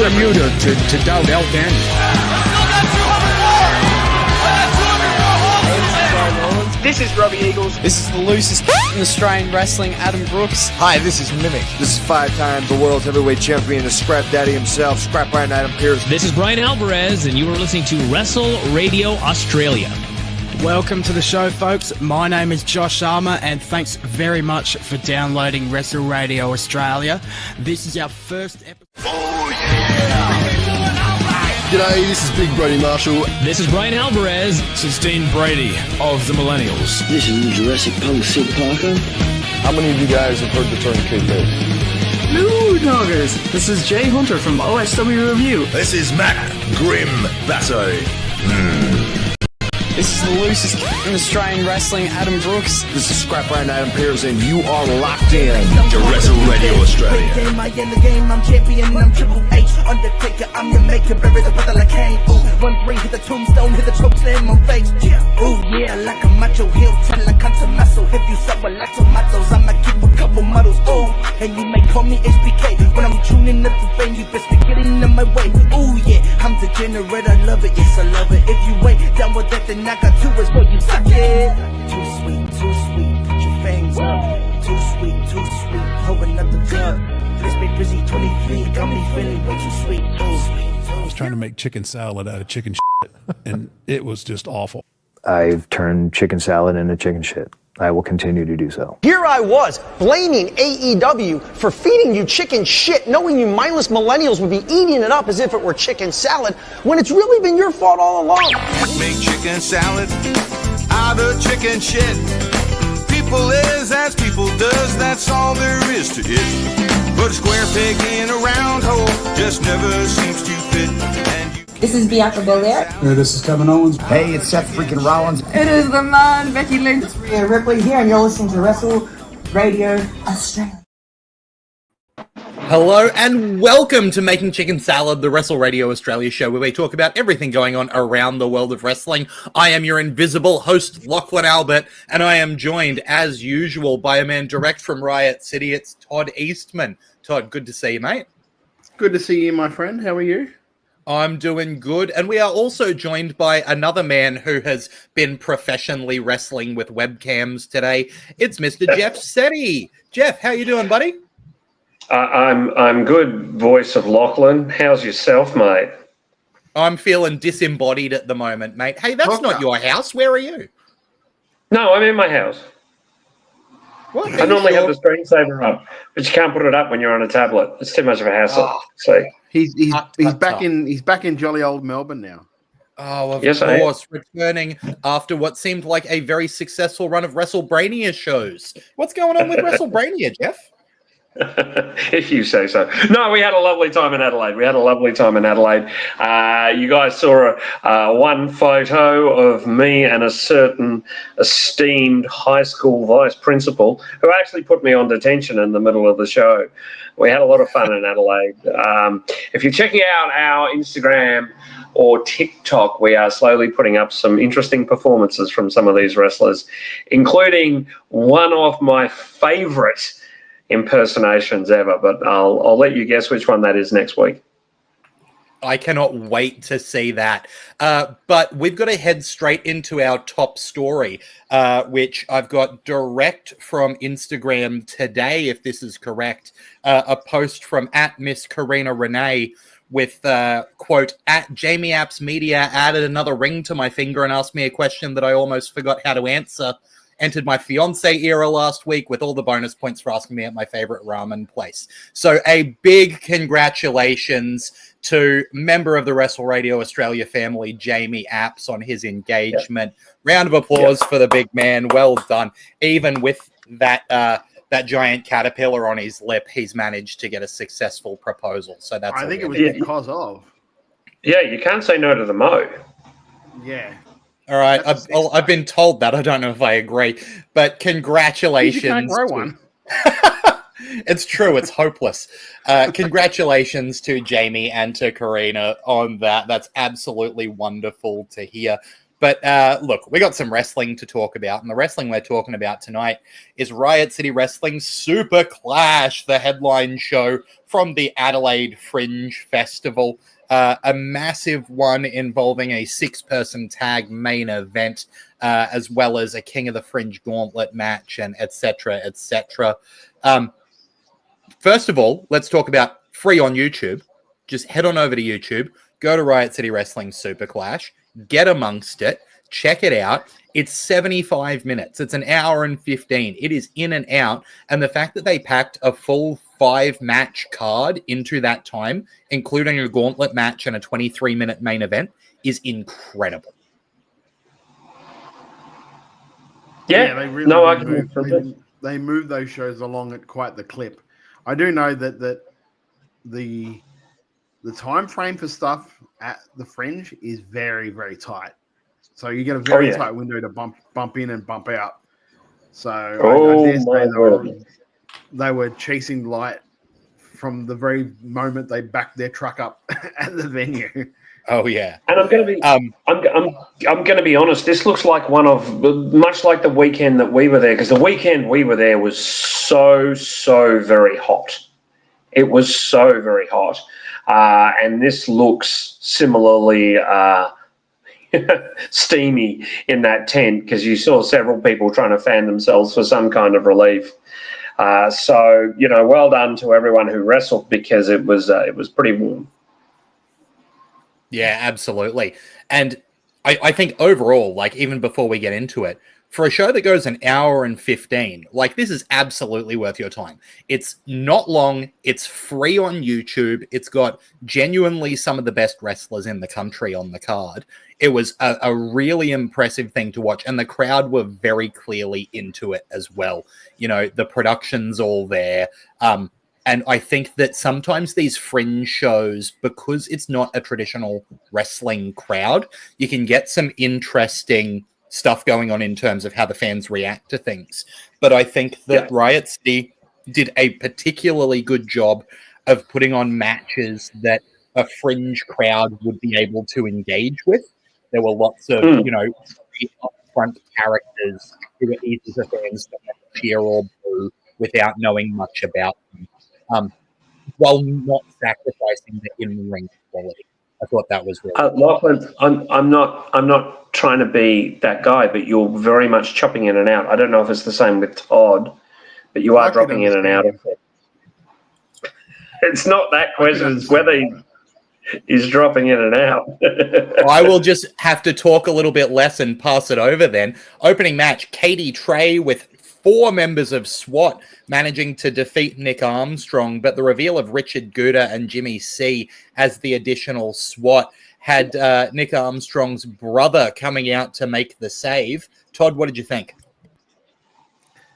on you to doubt El Dandy. This is Robbie Eagles. This is the loosest in Australian wrestling, Adam Brooks. Hi, this is Mimic. This is 5 times the world's heavyweight champion, the Scrap Daddy himself, Scrap Iron Adam Pearce. This is Brian Alvarez, and you are listening to Wrestle Radio Australia. Welcome to the show, folks. My name is Josh Armour, and thanks very much for downloading Wrestle Radio Australia. This is our first episode. Oh, yeah! G'day, this is Big Brody Marshall. This is Brian Alvarez. This is Dean Brady of the Millennials. This is Jurassic Punk Sid Parker. How many of you guys have heard the term kayfabe? Hello, doggers. This is Jay Hunter from OSW Review. This is Matt Grim Basso. This is the loosest in Australian wrestling, Adam Brooks. This is Scrap Iron Adam Pearce, and you are locked in to Wrestle Radio Australia. I in the game, I'm champion, I'm Triple H. Undertaker, I'm your maker, bury the brother like Kane. Ooh, 1-3, hit the tombstone, hit the choke slam on face. Ooh, yeah, like a macho heel, tell like I'm muscle. If you suffer like tomatoes, I'ma keep a couple models. Ooh, and you may call me HBK. When I'm tuning up the band, you best be getting in my way. Ooh, yeah, I'm degenerate, I love it, yes, I love it. If you wait down with that, then I got 2 words for you, suck it. Too sweet, put your fangs up. Too sweet, hold another cup. Let's be busy, 23, got me feeling way too sweet. I was trying to make chicken salad out of chicken shit, and it was just awful. I've turned chicken salad into chicken shit. I will continue to do so. Here I was, blaming AEW for feeding you chicken shit, knowing you mindless millennials would be eating it up as if it were chicken salad, when it's really been your fault all along. Make chicken salad out of chicken shit. People is as people does, that's all there is to it. Put a square peg in a round hole, just never seems to fit. This is Bianca Belair. Hey, this is Kevin Owens. Hey, it's Seth freaking Rollins. It is the man, Becky Lynch. It's Rhea Ripley here, and you're listening to Wrestle Radio Australia. Hello and welcome to Making Chicken Salad, the Wrestle Radio Australia show, where we talk about everything going on around the world of wrestling. I am your invisible host, Lachlan Albert, and I am joined, as usual, by a man direct from Riot City. It's Todd Eastman. Todd, good to see you, mate. Good to see you, my friend. How are you? I'm doing good, and we are also joined by another man who has been professionally wrestling with webcams today. It's Mr. Jeff Setti. Jeff, how you doing, buddy? I'm good, voice of Lachlan. How's yourself, mate? I'm feeling disembodied at the moment, mate. Hey, that's not your house. Where are you? No, I'm in my house. What? I normally have the screensaver up, but you can't put it up when you're on a tablet. It's too much of a hassle. So he's back in jolly old Melbourne now. Oh, of course, returning after what seemed like a very successful run of WrestleBrania shows. What's going on with WrestleBrania, Jeff? If you say so. No, we had a lovely time in Adelaide. You guys saw one photo of me and a certain esteemed high school vice principal who actually put me on detention in the middle of the show. We had a lot of fun in Adelaide. If you're checking out our Instagram or TikTok, we are slowly putting up some interesting performances from some of these wrestlers, including one of my favorite impersonations ever, but I'll let you guess which one that is next week. I cannot wait to see that. But we've got to head straight into our top story, which I've got direct from Instagram today, if this is correct. A post from @Miss Karina Renee with, quote, @Jamie Apps Media added another ring to my finger and asked me a question that I almost forgot how to answer. Entered my fiance era last week with all the bonus points for asking me at my favorite ramen place. So a big congratulations to member of the Wrestle Radio Australia family, Jamie Apps, on his engagement. Yep. Round of applause for the big man. Well done. Even with that giant caterpillar on his lip, he's managed to get a successful proposal. So that's. I think it was because of. Yeah, you can't say no to the mo. Yeah. All right, I've been told that. I don't know if I agree, but congratulations. You can't grow one. It's true. It's hopeless. Congratulations to Jamie and to Karina on that. That's absolutely wonderful to hear. But look, we got some wrestling to talk about, and the wrestling we're talking about tonight is Riot City Wrestling Super Clash, the headline show from the Adelaide Fringe Festival. A massive one involving a 6-person tag main event, as well as a King of the Fringe gauntlet match, and etc., etc. First of all, let's talk about free on YouTube. Just head on over to YouTube, go to Riot City Wrestling Super Clash, get amongst it, check it out. It's 75 minutes. It's an hour and 15. It is in and out. And the fact that they packed a full 5-match card into that time, including a gauntlet match and a 23-minute main event, is incredible. Yeah, they really they move those shows along at quite the clip. I do know that the time frame for stuff at the Fringe is very, very tight. So you get a very tight window to bump in and bump out. So I dare say they were chasing light from the very moment they backed their truck up at the venue. Oh yeah, and I'm going to be I'm going to be honest. This looks like one of much like the weekend that we were there, because the weekend we were there was so very hot. It was so very hot, and this looks similarly steamy in that tent, because you saw several people trying to fan themselves for some kind of relief. So well done to everyone who wrestled, because it was pretty warm. Yeah, absolutely. And I think overall, like, even before we get into it, for a show that goes an hour and 15, like, this is absolutely worth your time. It's not long. It's free on YouTube. It's got genuinely some of the best wrestlers in the country on the card. It was a really impressive thing to watch, and the crowd were very clearly into it as well. The production's all there. And I think that sometimes these Fringe shows, because it's not a traditional wrestling crowd, you can get some interesting stuff going on in terms of how the fans react to things. But I think that Riot City did a particularly good job of putting on matches that a Fringe crowd would be able to engage with. There were lots of, upfront characters who were easy for fans to cheer or boo without knowing much about them. While not sacrificing the in-ring quality. I thought that was really Lachlan, I'm not trying to be that guy, but you're very much chopping in and out. I don't know if it's the same with Todd, but you are dropping in and out of it. It's not that question, it's whether he's dropping in and out. I will just have to talk a little bit less and pass it over then. Opening match, Katie Trey with 4 members of SWAT managing to defeat Nick Armstrong, but the reveal of Richard Gouda and Jimmy C as the additional SWAT had Nick Armstrong's brother coming out to make the save. Todd, what did you think?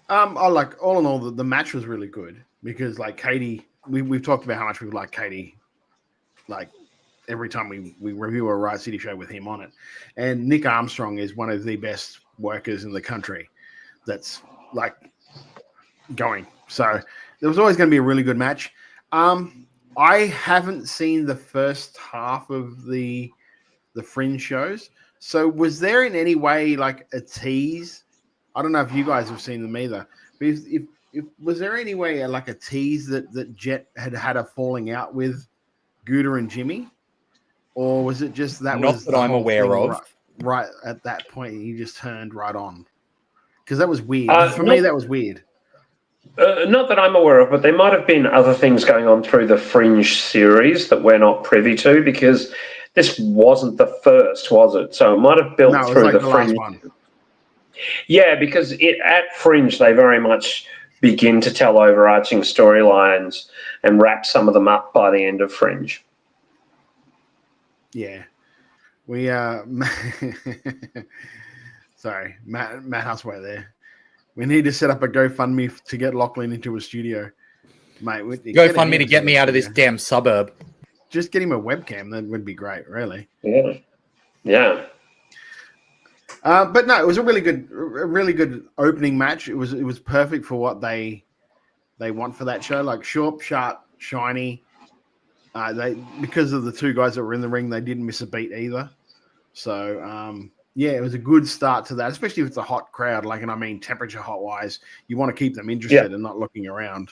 I like, all in all, the match was really good, because like Katie, we've talked about how much we like Katie, like every time we review a Riot City show with him on it. And Nick Armstrong is one of the best workers in the country that's like going. So there was always going to be a really good match. I haven't seen the first half of the Fringe shows. So was there in any way like a tease? I don't know if you guys have seen them either. But if was there any way like a tease that Jet had a falling out with Gouda and Jimmy? Or was it just that not was that I'm aware of? Right at that point, he just turned right on. Because that was weird. For me, that was weird. Not that I'm aware of, but there might have been other things going on through the Fringe series that we're not privy to, because this wasn't the first, was it? So it might have built through the Fringe. Last one. Yeah, because at Fringe, they very much begin to tell overarching storylines and wrap some of them up by the end of Fringe. Yeah. We sorry, Matt Houseway there. We need to set up a GoFundMe to get Lachlan into a studio, mate. GoFundMe to get me out of this damn suburb. Just get him a webcam. That would be great, really. Yeah. But no, it was a really good opening match. It was perfect for what they want for that show. Like short, sharp, shiny. Because of the 2 guys that were in the ring, they didn't miss a beat either. So Yeah, it was a good start to that, especially if it's a hot crowd. Like, and I mean, temperature hot wise, you want to keep them interested and not looking around.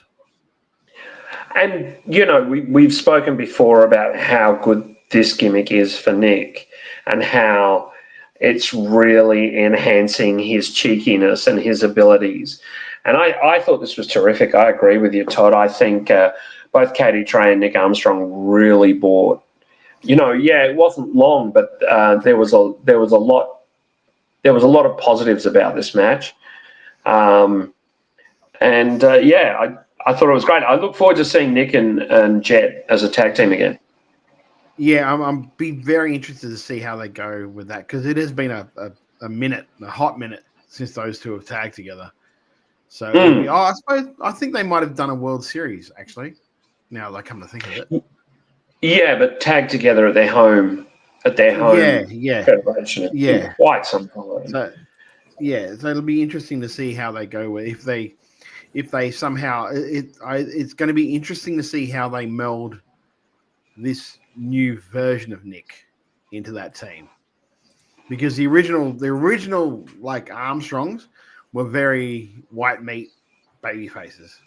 And, you know, we've spoken before about how good this gimmick is for Nick and how it's really enhancing his cheekiness and his abilities. And I thought this was terrific. I agree with you, Todd. I think both Katie Trey and Nick Armstrong really bought. You know, yeah, it wasn't long, but there was a lot of positives about this match. I thought it was great. I look forward to seeing Nick and Jet as a tag team again. Yeah, I'm be very interested to see how they go with that, because it has been a hot minute since those two have tagged together. So I think they might have done a World Series actually. Now I come to think of it. Yeah, but tagged together at their home federation. Yeah, quite some time. So it'll be interesting to see how they go with if they somehow it's going to be interesting to see how they meld this new version of Nick into that team, because the original like Armstrongs were very white meat baby faces.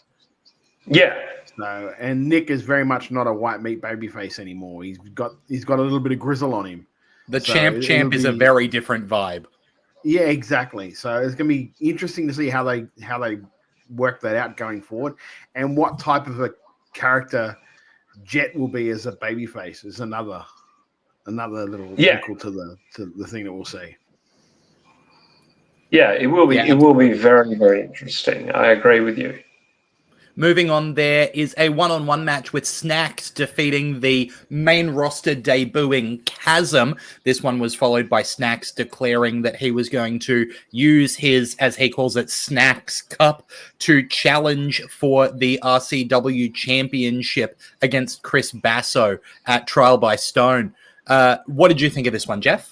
Yeah. So, and Nick is very much not a white meat baby face anymore. He's got a little bit of grizzle on him. The champ is a very different vibe. Yeah, exactly. So it's going to be interesting to see how they work that out going forward, and what type of a character Jet will be as a babyface is another little equal to the thing that we'll see. Yeah, it will be. It will be very, very interesting. I agree with you. Moving on, there is a one-on-one match with Snacks defeating the main roster debuting Chasm. This one was followed by Snacks declaring that he was going to use his, as he calls it, Snacks Cup to challenge for the RCW Championship against Chris Basso at Trial by Stone. What did you think of this one, Jeff?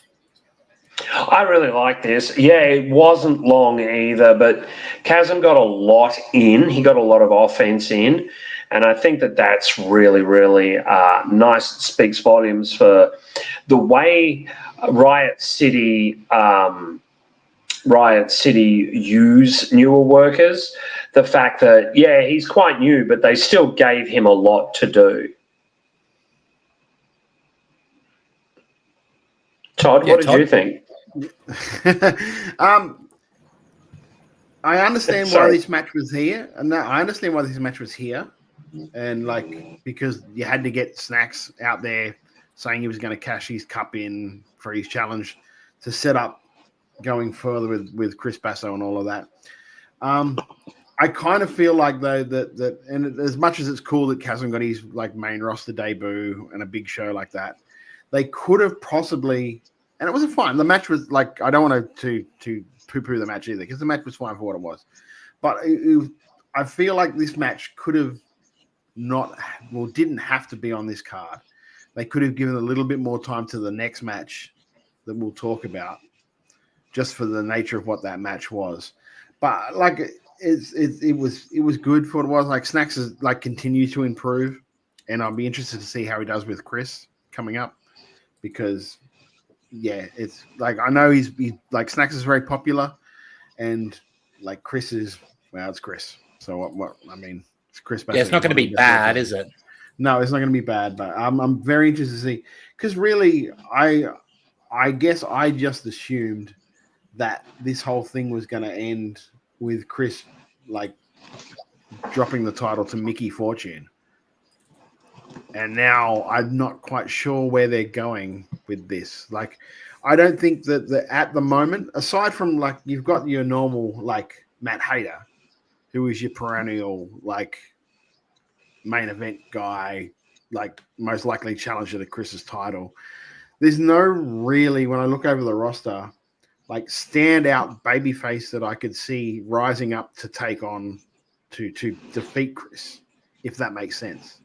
I really like this. Yeah, it wasn't long either, but Chasm got a lot in. He got a lot of offense in, and I think that's really, really nice. It speaks volumes for the way Riot City use newer workers. The fact that, yeah, he's quite new, but they still gave him a lot to do. Todd, what did you think? I understand why this match was here, and like, because you had to get Snacks out there saying he was going to cash his cup in for his challenge to set up going further with Chris Basso and all of that. I kind of feel like though that and as much as it's cool that Chasm got his like main roster debut and a big show like that, they could have possibly. And it wasn't fine. The match was like, I don't want to poo-poo the match either, because the match was fine for what it was. But I feel like this match could have didn't have to be on this card. They could have given a little bit more time to the next match that we'll talk about, just for the nature of what that match was. But like, it was good for what it was. Like, Snacks is like continues to improve, and I'll be interested to see how he does with Chris coming up, because. Yeah, it's like, I know he's like, Snacks is very popular, and like Chris is, well, it's Chris. So what I mean, it's Chris. Yeah, it's not going to be bad, is it? No, it's not going to be bad, but I'm very interested to see, because really, I guess I just assumed that this whole thing was going to end with Chris like dropping the title to Mickey Fortune. And now I'm not quite sure where they're going with this. Like, I don't think that at the moment, aside from like, you've got your normal like Matt Hayter, who is your perennial like main event guy, like most likely challenger to Chris's title. There's no really, when I look over the roster, like standout babyface that I could see rising up to take on to defeat Chris, if that makes sense.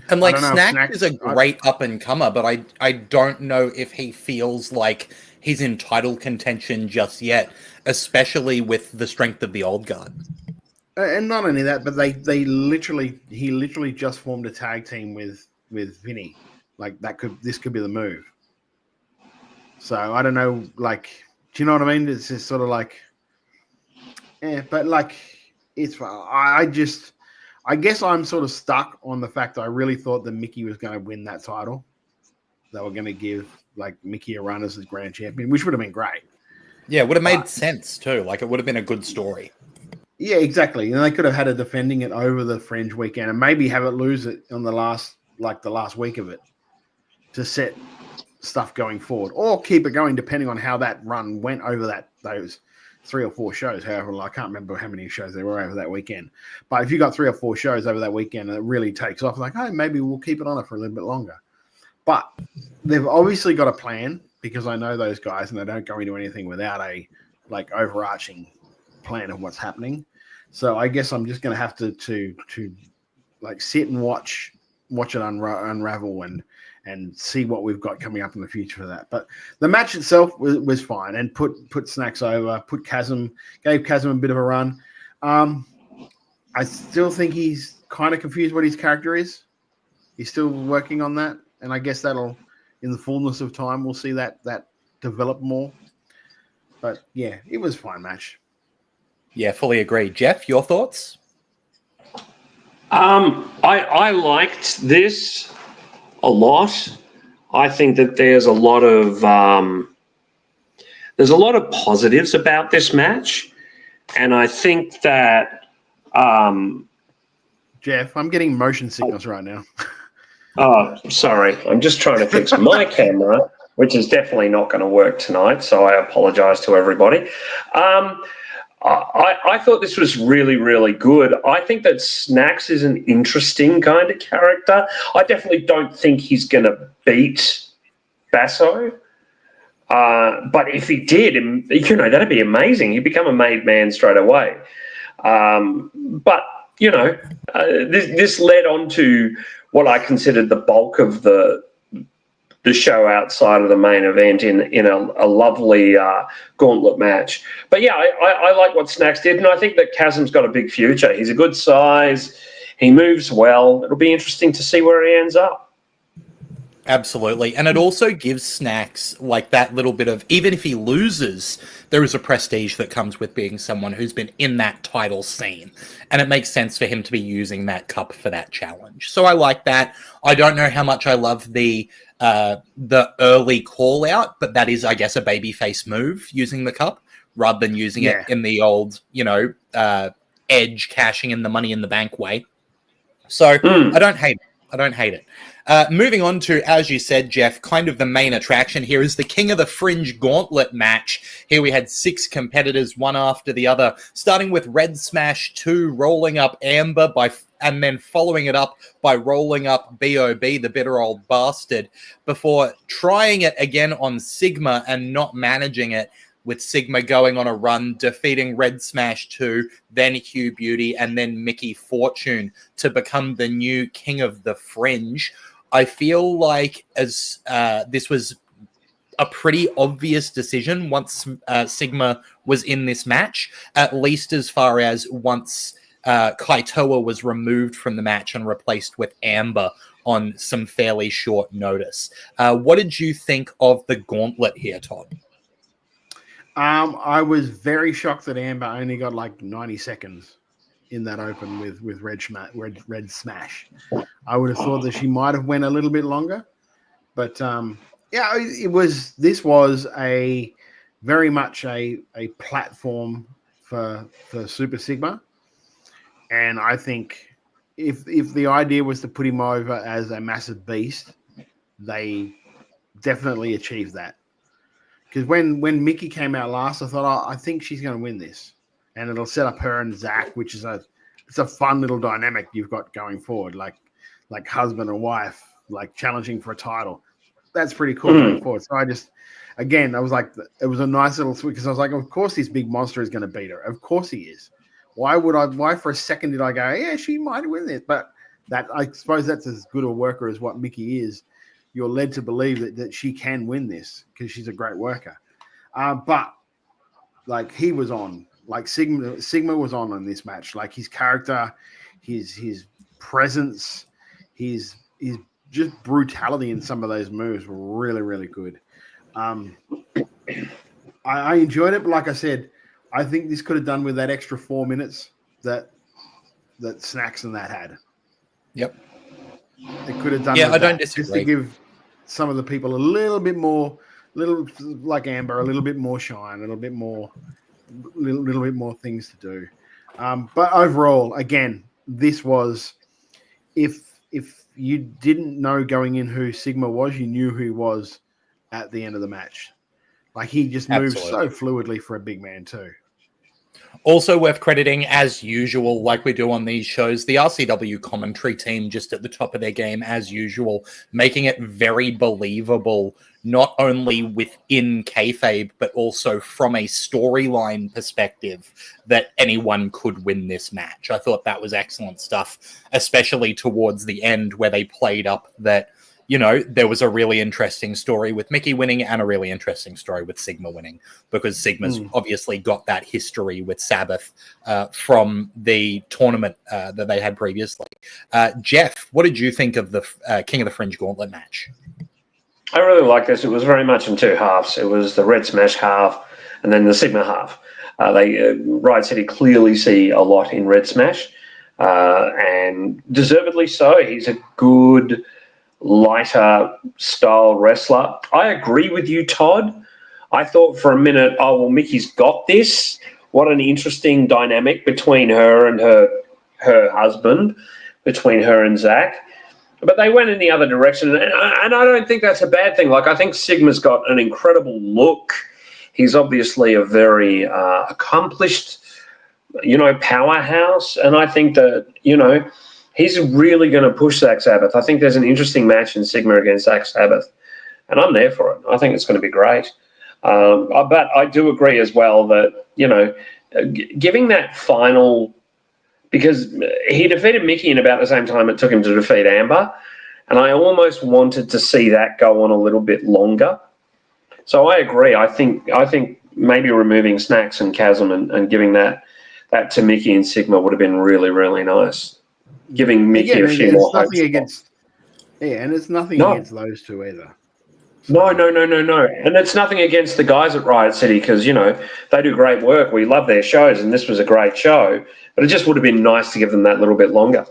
And like, Snack is a great up-and-comer, but I don't know if he feels like he's in title contention just yet, especially with the strength of the old guard. And not only that, but he literally just formed a tag team with Vinny. Like, this could be the move. So I don't know, like, do you know what I mean? It's just sort of like, but like, it's, I guess I'm sort of stuck on the fact that I really thought that Mickey was going to win that title. They were going to give like Mickey a run as the grand champion, which would have been great. Yeah, it would have made sense too. Like, it would have been a good story. Yeah, exactly. And they could have had her defending it over the Fringe weekend and maybe have it lose it on the last week of it to set stuff going forward, or keep it going depending on how that run went over those 3 or 4 shows. However, I can't remember how many shows there were over that weekend. But if you got 3 or 4 shows over that weekend and it really takes off, like, oh, maybe we'll keep it on it for a little bit longer. But they've obviously got a plan, because I know those guys and they don't go into anything without a like overarching plan of what's happening. So I guess I'm just going to have to like sit and watch it unravel and see what we've got coming up in the future for that. But the match itself was fine and put Snacks over, gave Chasm a bit of a run. I still think he's kind of confused what his character is. He's still working on that. And I guess that'll, in the fullness of time, we'll see that develop more. But yeah, it was a fine match. Yeah, fully agree. Jeff, your thoughts? I liked this a lot. I think that there's a lot of positives about this match, and I think that Jeff, I'm getting motion sickness right now. Oh, sorry. I'm just trying to fix my camera, which is definitely not going to work tonight, so I apologize to everybody. I thought this was really, really good. I think that Snacks is an interesting kind of character. I definitely don't think he's going to beat Basso. But if he did, that'd be amazing. He'd become a made man straight away. But, this led on to what I considered the bulk of the show outside of the main event in a lovely gauntlet match. But yeah, I like what Snacks did, and I think that Chasm's got a big future. He's a good size. He moves well. It'll be interesting to see where he ends up. Absolutely. And it also gives Snacks like that little bit of, even if he loses, there is a prestige that comes with being someone who's been in that title scene. And it makes sense for him to be using that cup for that challenge. So I like that. I don't know how much I love the early call out, but that is, I guess, a babyface move, using the cup rather than using it in the old, Edge cashing in the Money in the Bank way. So I don't hate it. Moving on to, as you said, Jeff, kind of the main attraction here is the King of the Fringe Gauntlet match. Here we had 6 competitors, one after the other, starting with Red Smash 2 rolling up Amber and then following it up by rolling up B.O.B., the bitter old bastard, before trying it again on Sigma and not managing it, with Sigma going on a run, defeating Red Smash 2, then Hugh Beauty, and then Mickey Fortune to become the new King of the Fringe. I feel like this was a pretty obvious decision once Sigma was in this match, at least as far as once Kaitoa was removed from the match and replaced with Amber on some fairly short notice. What did you think of the gauntlet here, Todd? I was very shocked that Amber only got like 90 seconds in that open with Red Smash. I would have thought that she might have went a little bit longer, but this was a very much a platform for Super Sigma, and I think if the idea was to put him over as a massive beast, they definitely achieved that. Because when Mickey came out last, I thought, I think she's going to win this, and it'll set up her and Zach, which is it's a fun little dynamic you've got going forward, like husband and wife, like challenging for a title. That's pretty cool going forward. So I was like, it was a nice little switch, because I was like, of course this big monster is going to beat her. Of course he is. Why for a second did I go, yeah, she might win this? But I suppose that's as good a worker as what Mickey is. You're led to believe that she can win this because she's a great worker. But like, he was on, like Sigma was on in this match. Like, his character, his presence, his just brutality in some of those moves were really, really good. I enjoyed it, but like I said, I think this could have done with that extra 4 minutes that Snacks and that had. Yep. It could have done. Yeah, with I don't that, just disagree. to give some of the people a little bit more, little like Amber, a little bit more shine, a little bit more things to do. But overall, again, this was if you didn't know going in who Sigma was, you knew who he was at the end of the match. Like he just moves so fluidly for a big man too. Also worth crediting, as usual, like we do on these shows, the RCW commentary team just at the top of their game, as usual, making it very believable, not only within kayfabe, but also from a storyline perspective, that anyone could win this match. I thought that was excellent stuff, especially towards the end where they played up that, you know, there was a really interesting story with Mickey winning and a really interesting story with Sigma winning, because Sigma's obviously got that history with Sabbath from the tournament that they had previously. Jeff, what did you think of the King of the Fringe Gauntlet match? I really like this. It was very much in two halves. It was the Red Smash half and then the Sigma half. Riot City clearly see a lot in Red Smash, and deservedly so. He's a good, lighter style wrestler. I agree with you, Todd. I thought for a minute, oh, well, Mickey's got this. What an interesting dynamic between her and her husband, between her and Zach. But they went in the other direction, and I don't think that's a bad thing. Like, I think Sigma's got an incredible look. He's obviously a very accomplished, powerhouse, and I think that, he's really going to push Zach Sabbath. I think there's an interesting match in Sigma against Zach Sabbath, and I'm there for it. I think it's going to be great. But I do agree as well that, giving that final, because he defeated Mickey in about the same time it took him to defeat Amber, and I almost wanted to see that go on a little bit longer. So I agree. I think maybe removing Snacks and Chasm and giving that to Mickey and Sigma would have been really, really nice. Giving Mickey a few more hope. And it's nothing against those two either. No. And it's nothing against the guys at Riot City because, they do great work. We love their shows, and this was a great show. But it just would have been nice to give them that little bit longer.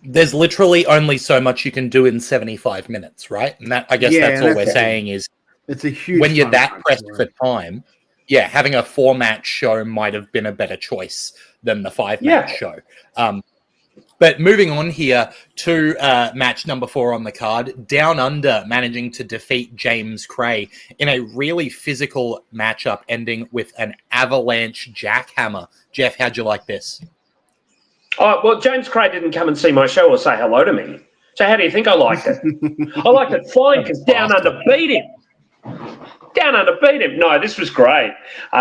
There's literally only so much you can do in 75 minutes, right? And that, I guess that's all we're saying is it's a huge when you're that pressed for time, having a 4-match show might have been a better choice than the 5-match show. But moving on here to match number 4 on the card, Down Under managing to defeat James Cray in a really physical matchup ending with an avalanche jackhammer. Jeff, how'd you like this? Oh, well, James Cray didn't come and see my show or say hello to me. So how do you think I liked it? I liked it fine because Down Under beat him. Down Under beat him. No, this was great.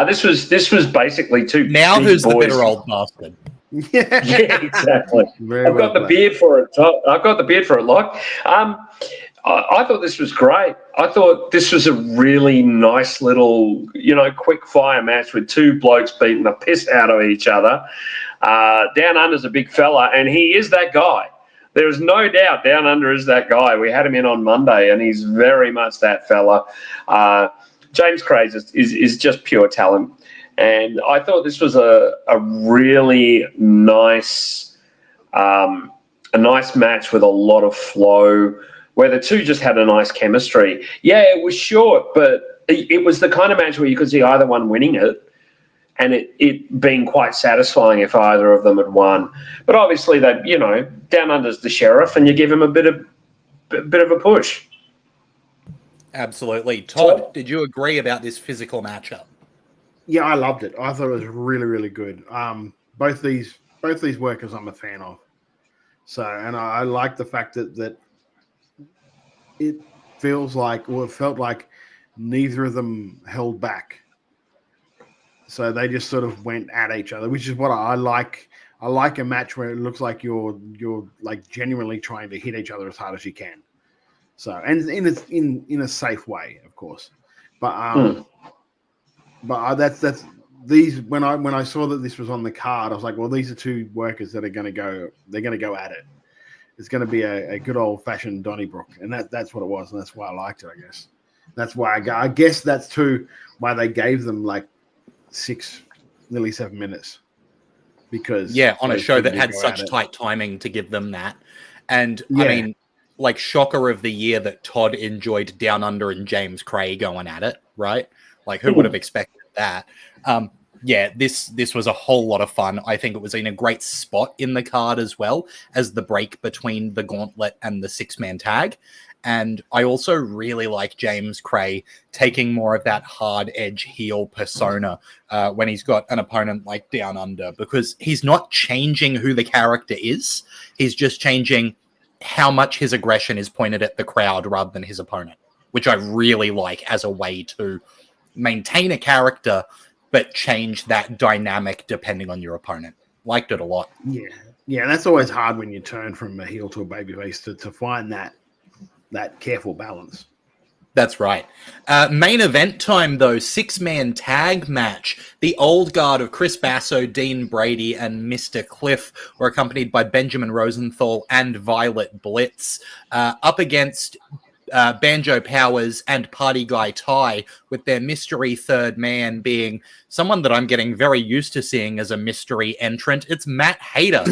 This was basically two. Now who's the bitter old bastard? Yeah, exactly. I've got the beard for it. I've got the beard for it, Locke. I thought this was great. I thought this was a really nice little, quick fire match with two blokes beating the piss out of each other. Down Under's a big fella, and he is that guy. There is no doubt Down Under is that guy. We had him in on Monday, and he's very much that fella. James Cray is just pure talent. And I thought this was a really nice match with a lot of flow, where the two just had a nice chemistry. Yeah, it was short, but it was the kind of match where you could see either one winning it, and it being quite satisfying if either of them had won. But obviously, Down Under's the sheriff, and you give him a bit of a push. Absolutely. Todd, did you agree about this physical matchup? Yeah, I loved it. I thought it was really, really good. Both these workers I'm a fan of. So, and I like the fact that it felt like neither of them held back. So they just sort of went at each other, which is what I like. I like a match where it looks like you're like genuinely trying to hit each other as hard as you can. So, and in a safe way, of course. But that's these when I saw that this was on the card, I was like, well, these are two workers that are going to go. They're going to go at it, It's going to be a good old-fashioned Donnybrook, and that's what it was, and that's why I liked it, I guess. That's why I guess that's too why they gave them like 6, nearly 7 minutes. Because on a show that had such tight timing to give them that. And I mean, like, shocker of the year that Todd enjoyed Down Under and James Cray going at it, right? Like, who would have expected that? This was a whole lot of fun. I think it was in a great spot in the card as well as the break between the gauntlet and the 6-man tag. And I also really like James Cray taking more of that hard edge heel persona when he's got an opponent like Down Under, because he's not changing who the character is. He's just changing how much his aggression is pointed at the crowd rather than his opponent, which I really like as a way to maintain a character but change that dynamic depending on your opponent. Liked it a lot. Yeah, and that's always hard when you turn from a heel to a babyface to find that careful balance. That's right. Main event time, though, 6-man tag match. The old guard of Chris Basso, Dean Brady, and Mr. Cliff were accompanied by Benjamin Rosenthal and Violet Blitz up against Banjo Powers and Party Guy Ty, with their mystery third man being someone that I'm getting very used to seeing as a mystery entrant. It's Matt Hayter.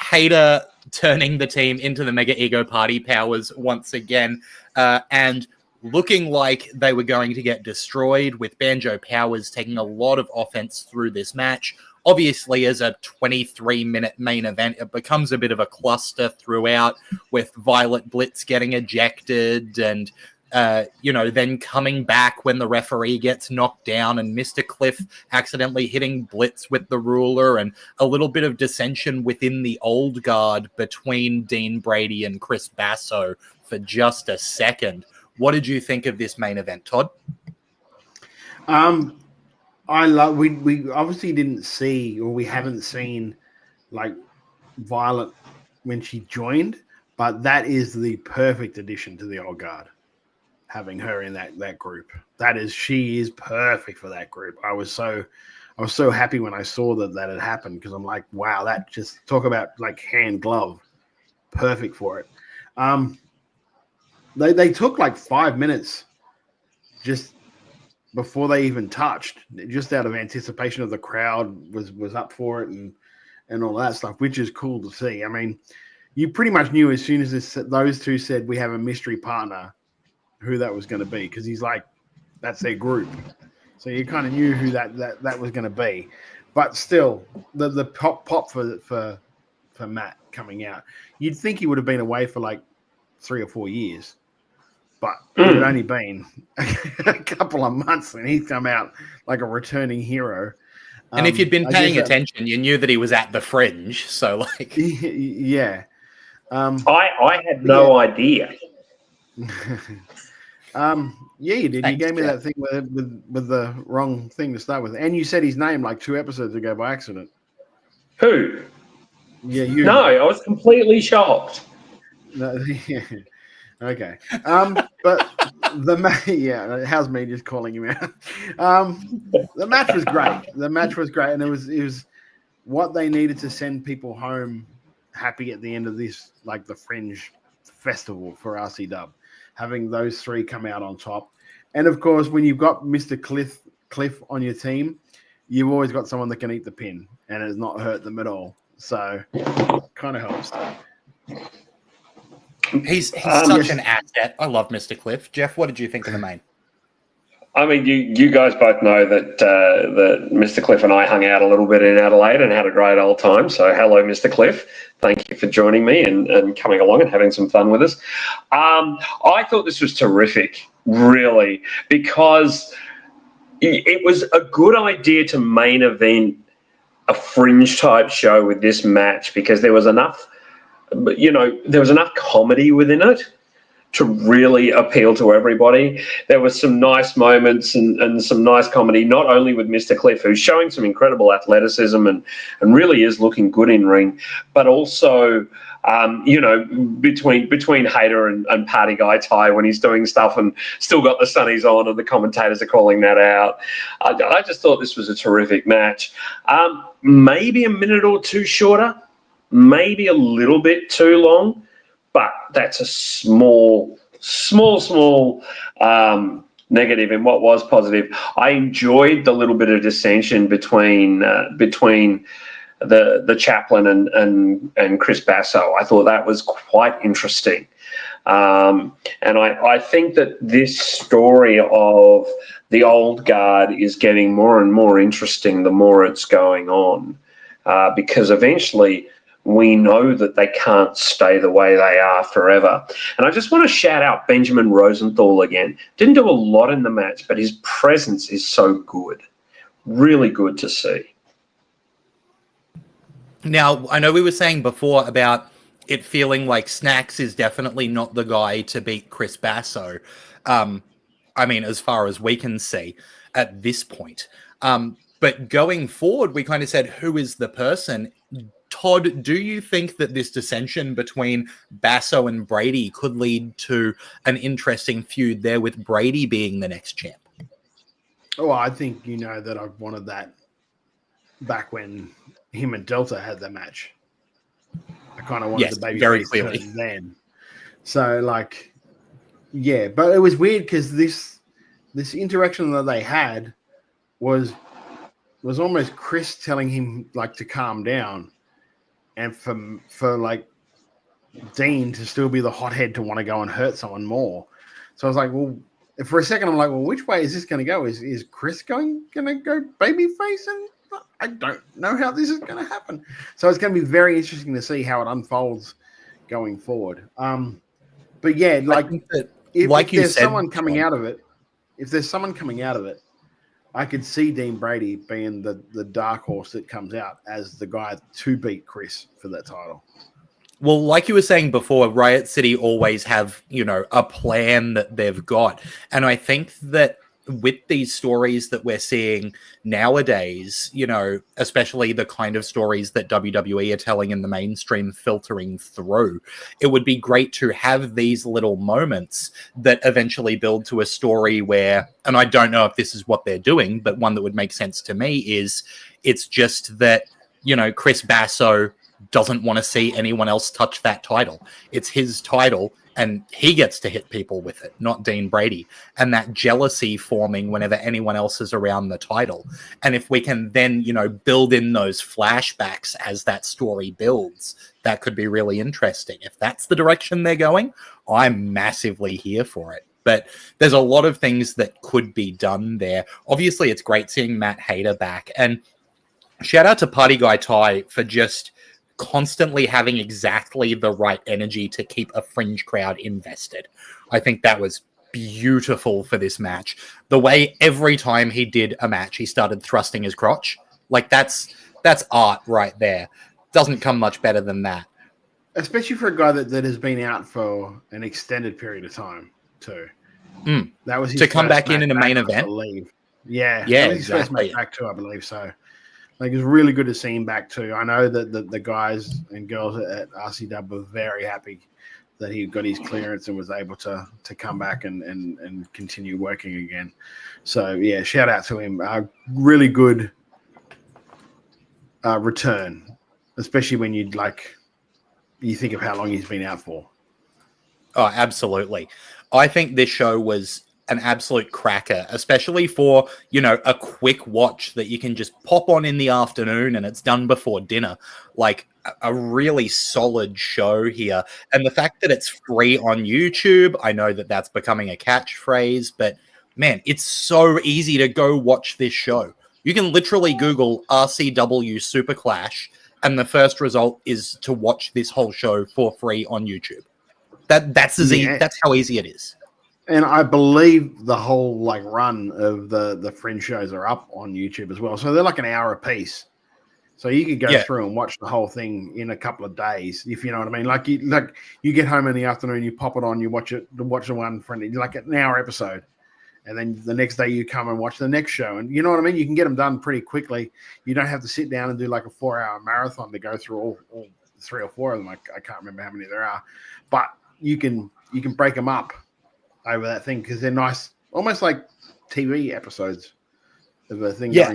Hayter turning the team into the Mega Ego Party Powers once again, and looking like they were going to get destroyed, with Banjo Powers taking a lot of offense through this match. Obviously, as a 23-minute main event, it becomes a bit of a cluster throughout, with Violet Blitz getting ejected and then coming back when the referee gets knocked down, and Mr. Cliff accidentally hitting Blitz with the ruler, and a little bit of dissension within the old guard between Dean Brady and Chris Basso for just a second. What did you think of this main event, Todd? We obviously didn't see, or we haven't seen, like, Violet when she joined, but that is the perfect addition to the old guard. Having her in that group, she is perfect for that group. I was so happy when I saw that had happened, because I'm like, wow, that just talk about like hand glove, perfect for it. They took like 5 minutes just before they even touched, just out of anticipation of the crowd was up for it and all that stuff, which is cool to see. I mean, you pretty much knew as soon as those two said we have a mystery partner who that was going to be, because he's like, that's their group. So you kind of knew who that was going to be. But still, the pop for Matt coming out, you'd think he would have been away for like 3 or 4 years. But it had only been a couple of months, and he's come out like a returning hero. And if you'd been paying attention, you knew that he was at the Fringe. So, like, yeah. I had no idea. Yeah, you did. Thanks, you gave me Jeff. that thing with the wrong thing to start with, and you said his name like 2 episodes ago by accident. Who? Yeah, you. No, I was completely shocked. No, yeah. Okay. But how's me just calling him out? The match was great. The match was great, and it was what they needed to send people home happy at the end of this, like the Fringe festival for RCW, having those 3 come out on top. And of course, when you've got Mr. Cliff on your team, you've always got someone that can eat the pin and has not hurt them at all. So kind of helps. He's such an asset. I love Mr. Cliff. Jeff, what did you think of the main? I mean, you guys both know that Mr. Cliff and I hung out a little bit in Adelaide and had a great old time. So hello, Mr. Cliff. Thank you for joining me and coming along and having some fun with us. I thought this was terrific, really, because it was a good idea to main event a Fringe type show with this match, because there was enough, comedy within it to really appeal to everybody. There was some nice moments and some nice comedy, not only with Mr. Cliff, who's showing some incredible athleticism and really is looking good in ring, but also, between Hayter and Party Guy Ty when he's doing stuff and still got the sunnies on and the commentators are calling that out. I just thought this was a terrific match. Maybe a minute or two shorter maybe a little bit too long, but that's a small negative in what was positive. I enjoyed the little bit of dissension between the chaplain and Chris Basso. I thought that was quite interesting. And I think that this story of the old guard is getting more and more interesting the more it's going on, because eventually we know that they can't stay the way they are forever. And I just want to shout out Benjamin Rosenthal again. Didn't do a lot in the match, but his presence is so good. Really good to see. Now, I know we were saying before about it feeling like Snacks is definitely not the guy to beat Chris Basso. I mean, as far as we can see at this point. But going forward, we kind of said, who is the person? Todd, do you think that this dissension between Basso and Brady could lead to an interesting feud there, with Brady being the next champ? Oh, I think you know that I've wanted that back when him and Delta had the match. I kind of wanted the baby very clearly then. So, like, yeah, but it was weird because this interaction that they had was almost Chris telling him like to calm down, and for like Dean to still be the hothead to want to go and hurt someone more. So I was like, well, for a second I'm like, well, which way is this going to go? Is Chris going to go babyface? And I don't know how this is going to happen. So it's going to be very interesting to see how it unfolds going forward. But yeah, if there's someone coming out of it, I could see Dean Brady being the dark horse that comes out as the guy to beat Chris for that title. Well, like you were saying before, Riot City always have, a plan that they've got. And I think that with these stories that we're seeing nowadays, especially the kind of stories that WWE are telling in the mainstream filtering through, it would be great to have these little moments that eventually build to a story where, and I don't know if this is what they're doing, but one that would make sense to me is it's just that, Chris Basso doesn't want to see anyone else touch that title. It's his title, and he gets to hit people with it, not Dean Brady. And that jealousy forming whenever anyone else is around the title. And if we can then, build in those flashbacks as that story builds, that could be really interesting. If that's the direction they're going, I'm massively here for it. But there's a lot of things that could be done there. Obviously, it's great seeing Matt Hayter back. And shout out to Party Guy Ty for just constantly having exactly the right energy to keep a fringe crowd invested. I think that was beautiful for this match. The way every time he did a match, he started thrusting his crotch. Like that's art right there. Doesn't come much better than that. Especially for a guy that has been out for an extended period of time too. That was his to come back in a main event. I believe. Yeah, yeah, that was his first match back too, I believe so. Like, it's really good to see him back too. I know that the guys and girls at RCW were very happy that he got his clearance and was able to come back and continue working again. So yeah, shout out to him. Really good return, especially when you think of how long he's been out for. Oh, absolutely. I think this show was an absolute cracker, especially for, a quick watch that you can just pop on in the afternoon and it's done before dinner. Like a really solid show here. And the fact that it's free on YouTube, I know that that's becoming a catchphrase, but man, it's so easy to go watch this show. You can literally Google RCW SUPERCLASH and the first result is to watch this whole show for free on YouTube. That's how easy it is. And I believe the whole run of the fringe shows are up on YouTube as well. So they're like an hour a piece. So you could go through and watch the whole thing in a couple of days, if you know what I mean. You get home in the afternoon, you pop it on, you watch the one for like an hour episode. And then the next day you come and watch the next show. And you know what I mean? You can get them done pretty quickly. You don't have to sit down and do like a 4-hour marathon to go through all 3 or 4 of them. I can't remember how many there are. But you can break them up over that thing because they're nice, almost like TV episodes of a thing. Yeah,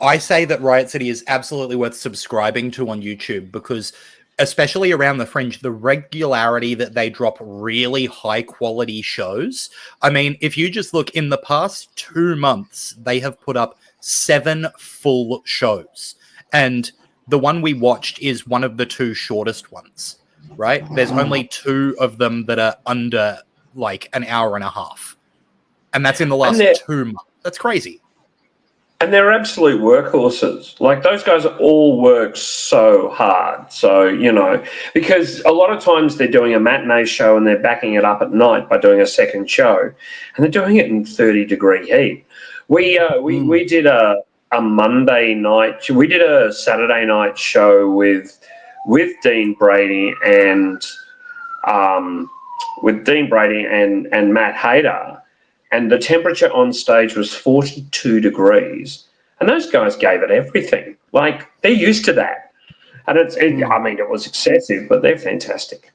I say that Riot City is absolutely worth subscribing to on YouTube because, especially around the fringe, the regularity that they drop really high quality shows. I mean, if you just look in the past 2 months, they have put up 7 full shows. And the one we watched is one of the 2 shortest ones, right? There's only 2 of them that are under like an hour and a half. And that's in the last 2 months. That's crazy. And they're absolute workhorses. Like, those guys all work so hard. So, you know, because a lot of times they're doing a matinee show and they're backing it up at night by doing a second show. And they're doing it in 30-degree heat. We did a Monday night, we did a Saturday night show with Dean Brady and Matt Hayter. And the temperature on stage was 42 degrees. And those guys gave it everything. Like, they're used to that. And I mean, it was excessive, but they're fantastic.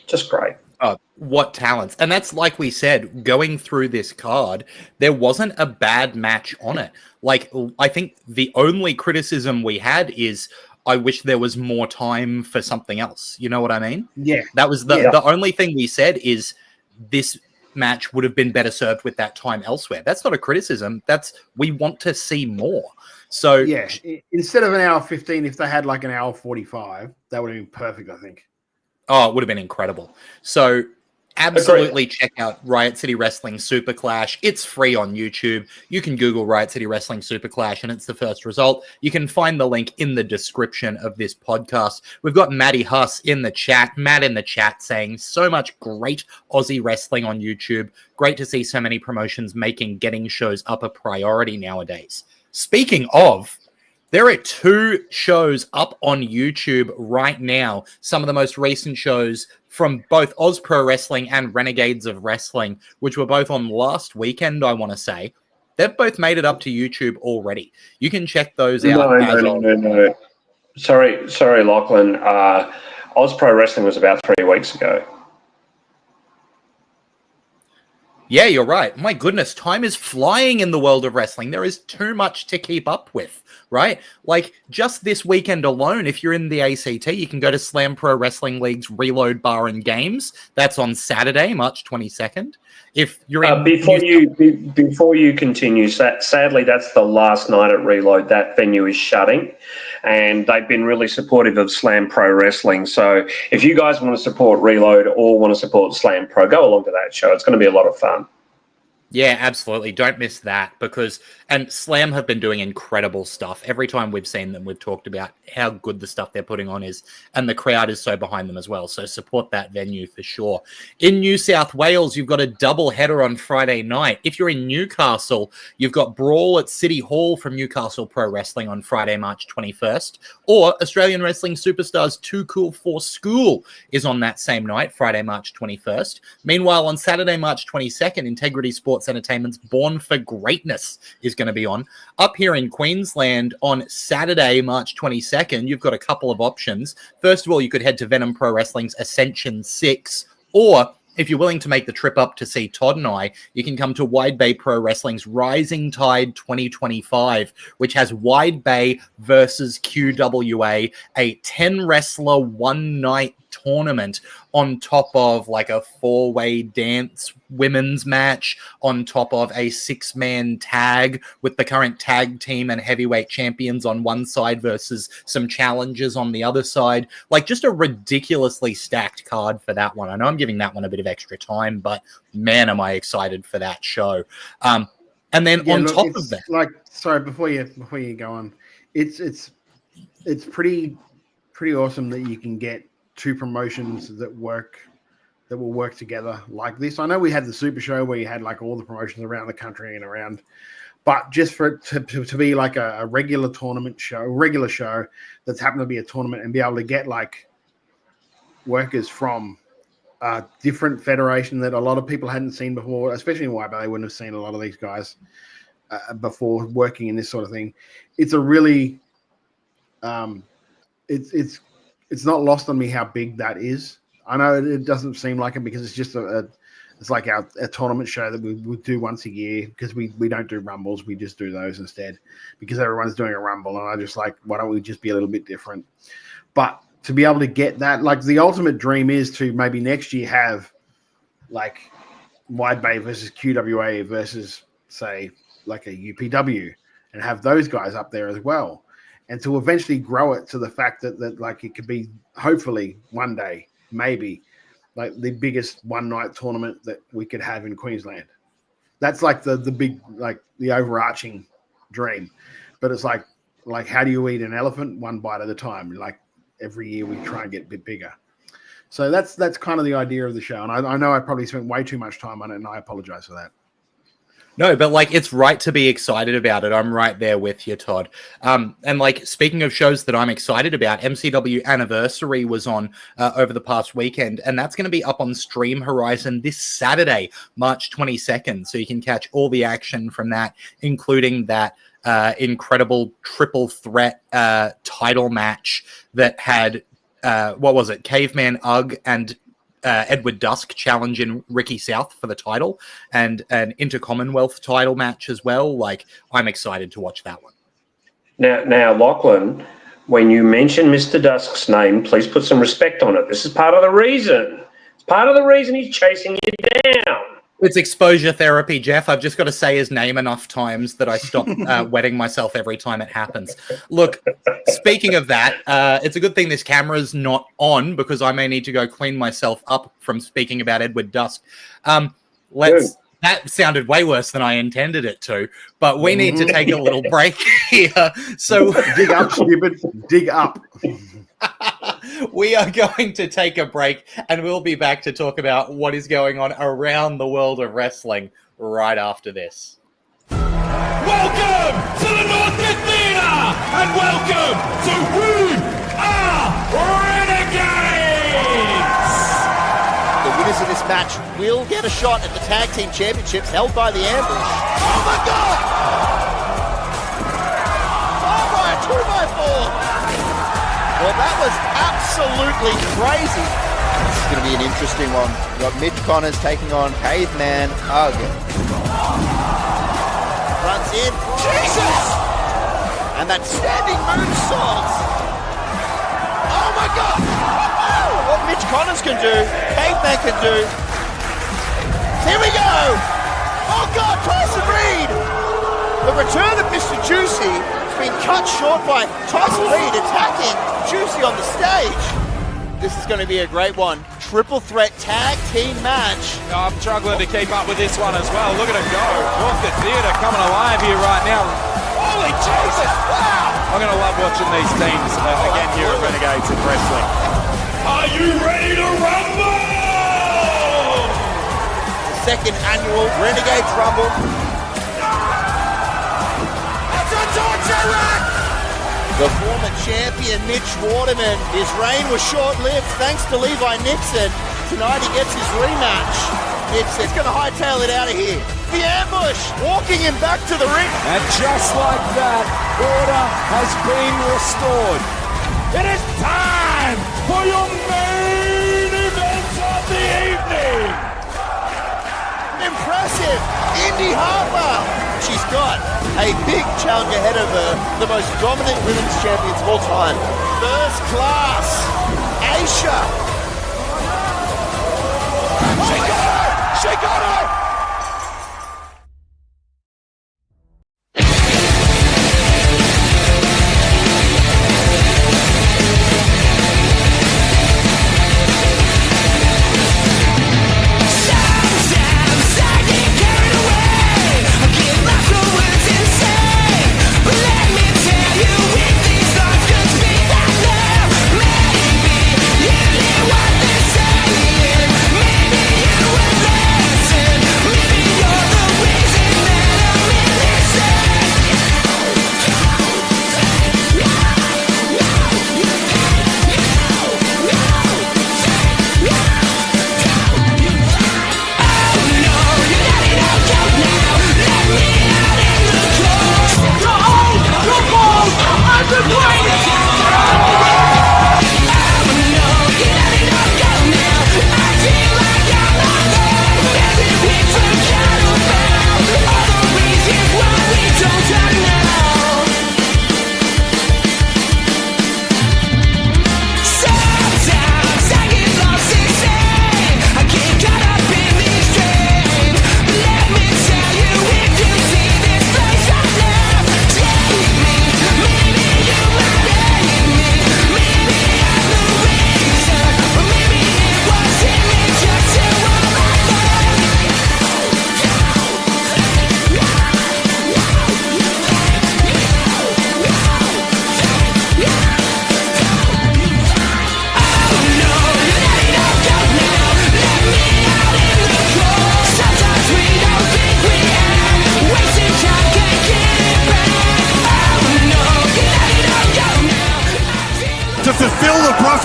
Just great. Oh, what talents. And that's, like we said, going through this card, there wasn't a bad match on it. Like, I think the only criticism we had is I wish there was more time for something else. You know what I mean? Yeah. That was the only thing we said is this match would have been better served with that time elsewhere. That's not a criticism. That's, we want to see more. So yeah, instead of an hour 15, if they had like an hour 45, that would have been perfect, I think. Oh, it would have been incredible. So absolutely check out Riot City Wrestling SuperClash. It's free on YouTube. You can Google Riot City Wrestling SuperClash and it's the first result. You can find the link in the description of this podcast. We've got Matty Huss in the chat. Matt in the chat saying so much great Aussie wrestling on YouTube. Great to see so many promotions making getting shows up a priority nowadays. Speaking of, there are 2 shows up on YouTube right now. Some of the most recent shows from both Oz Pro Wrestling and Renegades of Wrestling, which were both on last weekend, I want to say. They've both made it up to YouTube already. You can check those out. No. Sorry, Lachlan. Oz Pro Wrestling was about 3 weeks ago. Yeah, you're right. My goodness, time is flying in the world of wrestling. There is too much to keep up with, right? Like, just this weekend alone, if you're in the ACT, you can go to Slam Pro Wrestling League's Reload Bar and Games. That's on Saturday, March 22nd. If you're in before you continue, sadly, that's the last night at Reload. That venue is shutting, and they've been really supportive of Slam Pro Wrestling. So if you guys want to support Reload or want to support Slam Pro, go along to that show. It's going to be a lot of fun. Yeah, absolutely. Don't miss that and Slam have been doing incredible stuff. Every time we've seen them, we've talked about how good the stuff they're putting on is, and the crowd is so behind them as well. So support that venue for sure. In New South Wales, you've got a double header on Friday night. If you're in Newcastle, you've got Brawl at City Hall from Newcastle Pro Wrestling on Friday, March 21st, or Australian Wrestling Superstars Too Cool for School is on that same night, Friday, March 21st. Meanwhile, on Saturday, March 22nd, Integrity Sports Entertainment's Born for Greatness is going to be on. Up here in Queensland on Saturday, March 22nd, you've got a couple of options. First of all, you could head to Venom Pro Wrestling's Ascension 6, or if you're willing to make the trip up to see Todd and I, you can come to Wide Bay Pro Wrestling's Rising Tide 2025, which has Wide Bay versus QWA, a 10-wrestler one-night tournament on top of like a 4-way dance women's match, on top of a 6-man tag with the current tag team and heavyweight champions on one side versus some challengers on the other side. Like, just a ridiculously stacked card for that one. I know I'm giving that one a bit of extra time, but man, am I excited for that show. And then top of that, like, sorry, before you go on, it's pretty awesome that you can get 2 promotions that will work together like this. I know we had the Super Show where you had like all the promotions around the country and around, but just for it to be like a regular tournament show, regular show that's happened to be a tournament, and be able to get like workers from a different federation that a lot of people hadn't seen before, especially in White Bay, they wouldn't have seen a lot of these guys before working in this sort of thing. It's a really, it's not lost on me how big that is. I know it doesn't seem like it because it's just a It's like our tournament show that we would do once a year because we don't do rumbles. We just do those instead because everyone's doing a rumble. And I just like, why don't we just be a little bit different? But to be able to get that, like the ultimate dream is to maybe next year have like Wide Bay versus QWA versus say like a UPW and have those guys up there as well. And to eventually grow it to the fact that like it could be hopefully one day, maybe like the biggest one night tournament that we could have in Queensland. That's like the big, like the overarching dream. But it's like how do you eat an elephant? One bite at a time. Like every year we try and get a bit bigger. So that's kind of the idea of the show. And I know I probably spent way too much time on it and I apologize for that. No, but like it's right to be excited about it. I'm right there with you, Todd. And like speaking of shows that I'm excited about, MCW Anniversary was on over the past weekend, and that's going to be up on Stream Horizon this Saturday, March 22nd. So you can catch all the action from that, including that incredible triple threat title match that had what was it? Caveman Ugg and Edward Dusk challenging Ricky South for the title, and an Intercommonwealth title match as well. Like, I'm excited to watch that one. Now, Lachlan, when you mention Mr. Dusk's name, please put some respect on it. This is part of the reason. It's part of the reason he's chasing you down. It's exposure therapy, Jeff. I've just got to say his name enough times that I stop wetting myself every time it happens. Look, speaking of that, it's a good thing this camera's not on because I may need to go clean myself up from speaking about Edward Dusk. That sounded way worse than I intended it to, but we need to take a little break here. So dig up, stupid. Dig up. We are going to take a break, and we'll be back to talk about what is going on around the world of wrestling right after this. Welcome to the Northgate Theatre, and welcome to We Are Renegades! The winners of this match will get a shot at the Tag Team Championships held by the Ambush. Oh my God! Oh my 2x4! Well, that was absolutely crazy. This is going to be an interesting one. We've got Mitch Connors taking on Caveman Ugg. Runs in. Jesus! And that standing moonsault. Oh my God! What Mitch Connors can do, Caveman can do. Here we go! Oh God, Tyson Reed! The return of Mr. Juicy has been cut short by Tyson Reed attacking Juicy on the stage. This is going to be a great one. Triple threat tag team match. I'm struggling to keep up with this one as well. Look at it go. Northgate Theatre coming alive here right now. Holy Jesus! Wow! I'm going to love watching these teams again here at Renegades in Wrestling. Are you ready to rumble? The second annual Renegades Rumble. It's a torture rack! The former champion, Mitch Waterman, his reign was short-lived thanks to Levi Nixon. Tonight he gets his rematch. It's going to hightail it out of here. The Ambush, walking him back to the ring. And just like that, order has been restored. It is time for your main event of the evening. Impressive, Indy Harper. She's got a big challenge ahead of her, the most dominant women's champions of all time. First class, Aisha. She got her! She got her! Maybe you would listen.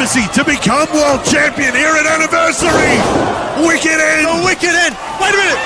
prophecy to become world champion here at Anniversary. Wicked end. The wicked end. Wait a minute.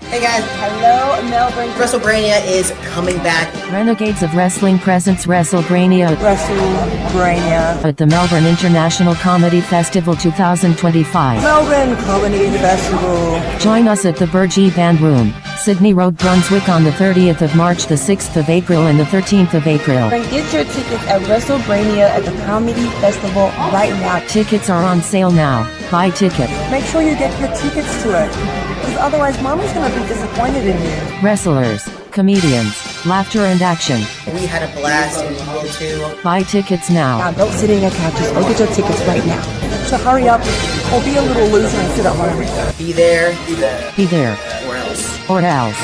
Hey guys, hello Melbourne. WrestleBrania is coming back. Renegades of Wrestling presents WrestleBrania. WrestleBrania. At the Melbourne International Comedy Festival 2025. Melbourne Comedy Festival. Join us at the Burgee Band Room, Sydney Road, Brunswick on the 30th of March, the 6th of April and the 13th of April. And get your tickets at WrestleBrania at the Comedy Festival right now. Tickets are on sale now. Buy ticket. Make sure you get your tickets to it. Because otherwise Mommy's gonna be disappointed in you. Wrestlers, comedians, laughter and action. We had a blast and you will too. Buy tickets now. Now don't sit in your couches. Go get your tickets right now. So hurry up or be a little loser and sit at home. Be there. Be there. Be there. Or else. Or else.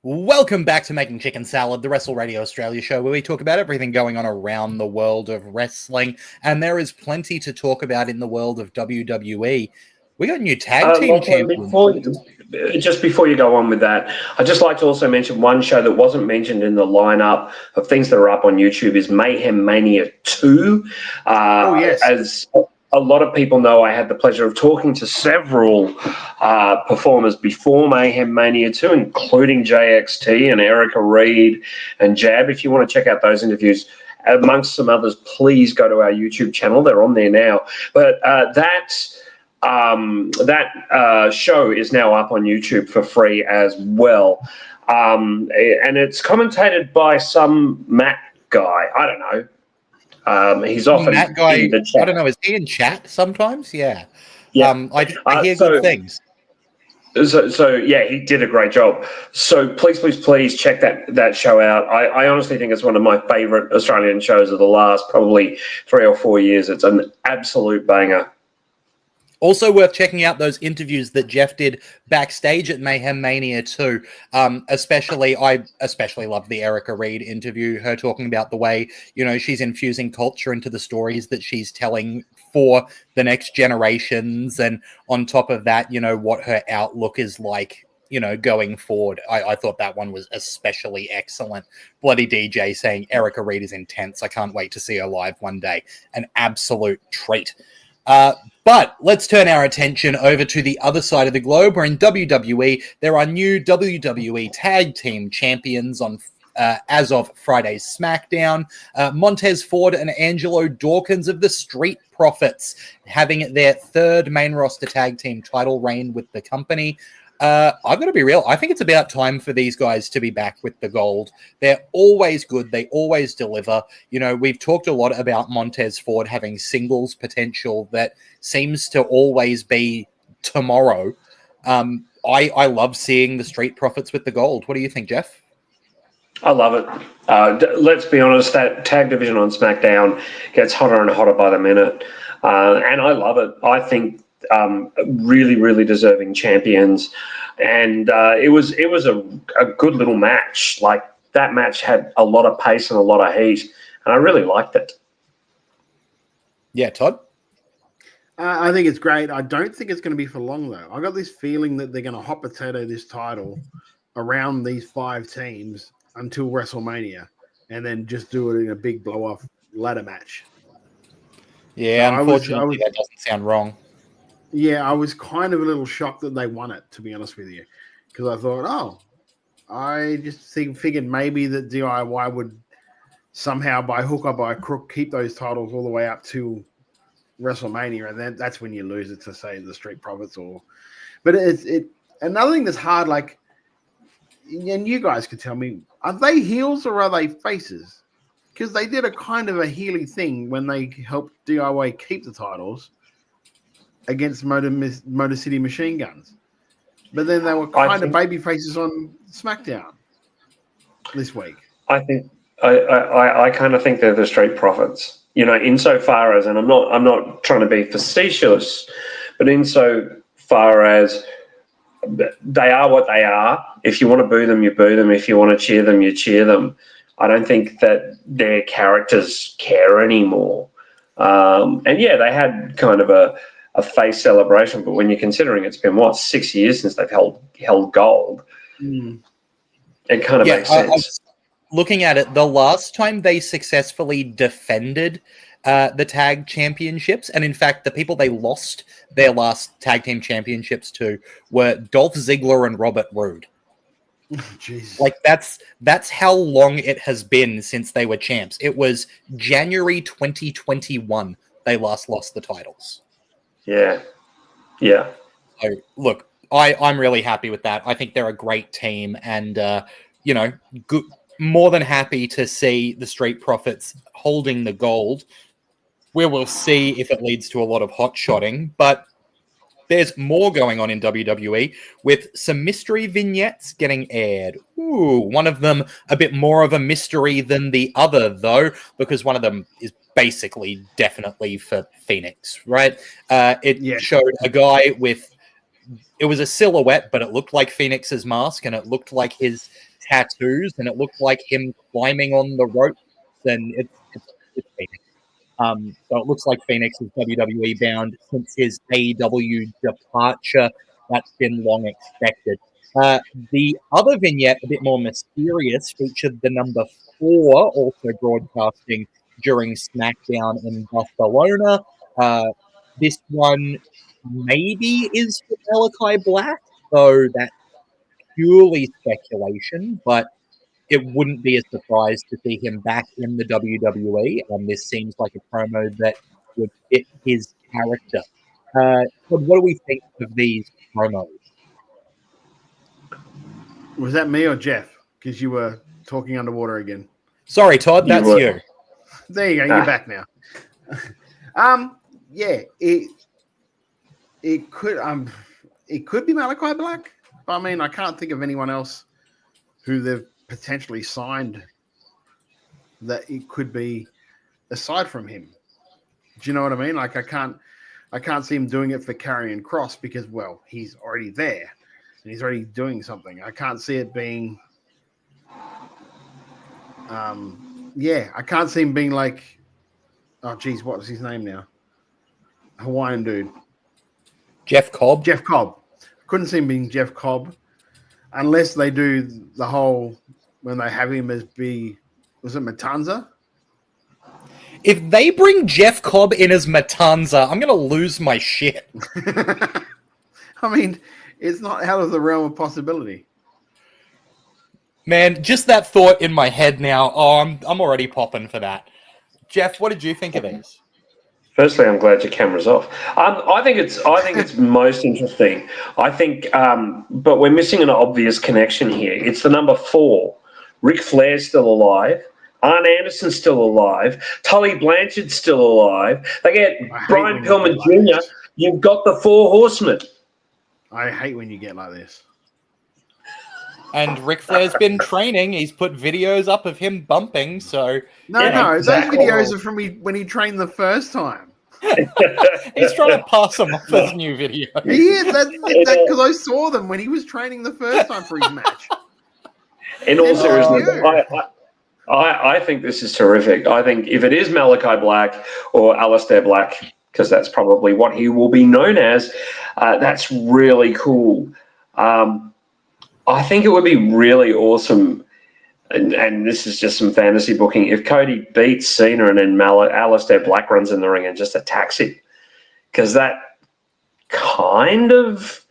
Welcome back to Making Chicken Salad, the Wrestle Radio Australia show, where we talk about everything going on around the world of wrestling, and there is plenty to talk about in the world of WWE. We got a new tag team champion. Just before you go on with that, I'd just like to also mention one show that wasn't mentioned in the lineup of things that are up on YouTube is Mayhem Mania 2. Yes. As a lot of people know, I had the pleasure of talking to several performers before Mayhem Mania 2, including JXT and Erica Reed and Jab. If you want to check out those interviews, amongst some others, please go to our YouTube channel. They're on there now. But that show is now up on YouTube for free as well. And it's commentated by some Matt guy. I don't know. He's often that guy. in the chat. I don't know. Is he in chat sometimes? Yeah. Yeah. I hear good things. So yeah, he did a great job. So please check that show out. I honestly think it's one of my favorite Australian shows of the last probably 3 or 4 years. It's an absolute banger. Also worth checking out those interviews that Jeff did backstage at Mayhem Mania 2. I especially love the Erica Reed interview, her talking about the way, she's infusing culture into the stories that she's telling for the next generations. And on top of that, what her outlook is like, going forward. I thought that one was especially excellent. Bloody DJ saying Erica Reed is intense. I can't wait to see her live one day. An absolute treat. But let's turn our attention over to the other side of the globe, where in WWE, there are new WWE Tag Team Champions on as of Friday's SmackDown. Montez Ford and Angelo Dawkins of the Street Profits having their third main roster tag team title reign with the company. I've got to be real. I think it's about time for these guys to be back with the gold. They're always good. They always deliver. We've talked a lot about Montez Ford having singles potential that seems to always be tomorrow. I love seeing the Street Profits with the gold. What do you think, Jeff? I love it. Let's be honest, that tag division on SmackDown gets hotter and hotter by the minute. And I love it. I think really, really deserving champions. And it was a good little match. Like, that match had a lot of pace and a lot of heat. And I really liked it. Yeah, Todd? I think it's great. I don't think it's going to be for long, though. I got this feeling that they're going to hot potato this title around these 5 teams until WrestleMania, and then just do it in a big blow-off ladder match. Yeah, unfortunately, that doesn't sound wrong. Yeah, I was kind of a little shocked that they won it, to be honest with you, because I thought, I just figured maybe that DIY would somehow, by hook or by crook, keep those titles all the way up to WrestleMania, and then that's when you lose it to, say, the Street Profits But it another thing that's hard, like, and you guys could tell me, are they heels or are they faces? Because they did a kind of a heely thing when they helped DIY keep the titles against Motor City Machine Guns. But then they were kind of baby faces on SmackDown this week. I think I kind of think they're the Street Profits. You know, insofar as, and I'm not trying to be facetious, but insofar as they are what they are. If you want to boo them, you boo them. If you want to cheer them, you cheer them. I don't think that their characters care anymore. And yeah, they had kind of a face celebration, but when you're considering it's been 6 years since they've held gold, it kind of makes sense. Looking at it, the last time they successfully defended the tag championships, and in fact, the people they lost their last tag team championships to were Dolph Ziggler and Robert Roode. Jesus. Like that's how long it has been since they were champs. It was January 2021 they last lost the titles. Yeah. So look, I'm really happy with that. I think they're a great team, and good. More than happy to see the Street Profits holding the gold. We will see if it leads to a lot of hot shotting, but there's more going on in WWE with some mystery vignettes getting aired. Ooh, one of them a bit more of a mystery than the other, though, because one of them is basically definitely for Phoenix, right? It showed a guy with... It was a silhouette, but it looked like Phoenix's mask, and it looked like his tattoos, and it looked like him climbing on the ropes, and it's Phoenix. So it looks like Phoenix is WWE bound since his AEW departure. That's been long expected. The other vignette, a bit more mysterious, featured the number 4 also broadcasting during SmackDown in Barcelona. This one maybe is for Malachi Black, though that's purely speculation, but it wouldn't be a surprise to see him back in the WWE, and this seems like a promo that would fit his character. But what do we think of these promos? Was that me or Jeff? Because you were talking underwater again. Sorry, Todd, that's you. There you go. You're back now. Yeah, it could be Malachi Black. I mean, I can't think of anyone else who they've potentially signed that it could be aside from him. Do you know what I mean? Like, I can't see him doing it for Karrion Kross because, well, he's already there and he's already doing something. I can't see it being I can't see him being like, oh geez, what was his name now? Hawaiian dude. Jeff Cobb. Couldn't see him being Jeff Cobb unless they do the whole when they have him as was it Matanza? If they bring Jeff Cobb in as Matanza, I'm going to lose my shit. I mean, it's not out of the realm of possibility. Man, just that thought in my head now. Oh, I'm already popping for that. Jeff, what did you think of these? Firstly, I'm glad your camera's off. I think it's most interesting. I think, but we're missing an obvious connection here. It's the number 4. Ric Flair's still alive. Arn Anderson's still alive. Tully Blanchard's still alive. They get Brian Pillman Jr. You've got the 4 Horsemen. I hate when you get like this. And Ric Flair's been training. He's put videos up of him bumping, so... No, exactly. Those videos are from when he trained the first time. He's trying to pass them off as new videos. Yeah, that's because I saw them when he was training the first time for his match. In all seriousness, I think this is terrific. I think if it is Malachi Black or Aleister Black, because that's probably what he will be known as, that's really cool. I think it would be really awesome, and this is just some fantasy booking, if Cody beats Cena and then Aleister Black runs in the ring and just attacks him, because that kind of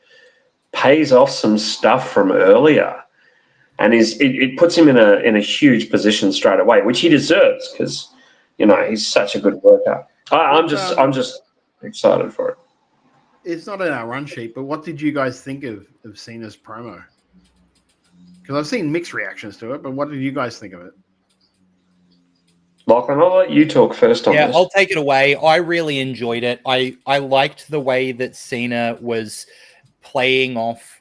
pays off some stuff from earlier. And it puts him in a huge position straight away, which he deserves because, you know, he's such a good worker. I'm just excited for it. It's not in our run sheet, but what did you guys think of Cena's promo? Because I've seen mixed reactions to it, but what did you guys think of it? Lachlan, I'll let you talk first on Yeah, this. I'll take it away. I really enjoyed it. I liked the way that Cena was playing off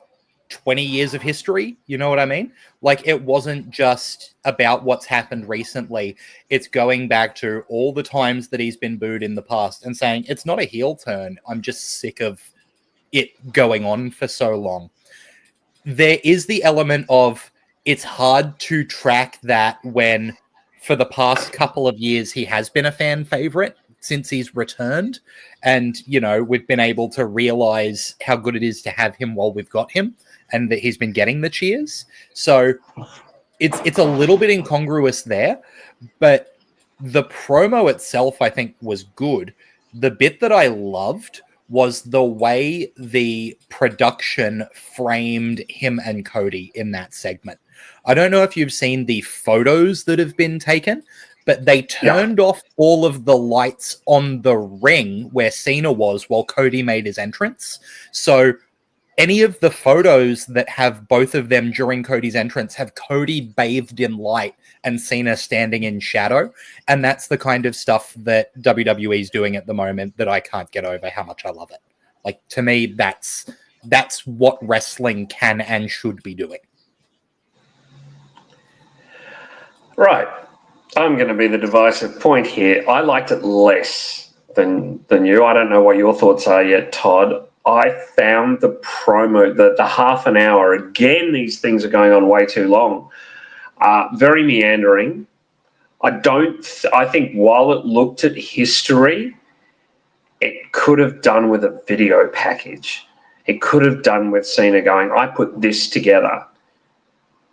20 years of history. You know what I mean? Like, it wasn't just about what's happened recently. It's going back to all the times that he's been booed in the past and saying, it's not a heel turn. I'm just sick of it going on for so long. There is the element of it's hard to track that when for the past couple of years he has been a fan favorite since he's returned. And, you know, we've been able to realize how good it is to have him while we've got him and that he's been getting the cheers. So it's a little bit incongruous there, but the promo itself, I think, was good. The bit that I loved was the way the production framed him and Cody in that segment. I don't know if you've seen the photos that have been taken, but they turned off all of the lights on the ring where Cena was while Cody made his entrance. So any of the photos that have both of them during Cody's entrance have Cody bathed in light and Cena standing in shadow. And that's the kind of stuff that WWE is doing at the moment that I can't get over how much I love it. Like, to me, that's what wrestling can and should be doing. Right. I'm going to be the divisive point here. I liked it less than you. I don't know what your thoughts are yet, Todd. I found the promo, the half an hour, again, these things are going on way too long, very meandering. I think while it looked at history, it could have done with a video package. It could have done with Cena going, I put this together.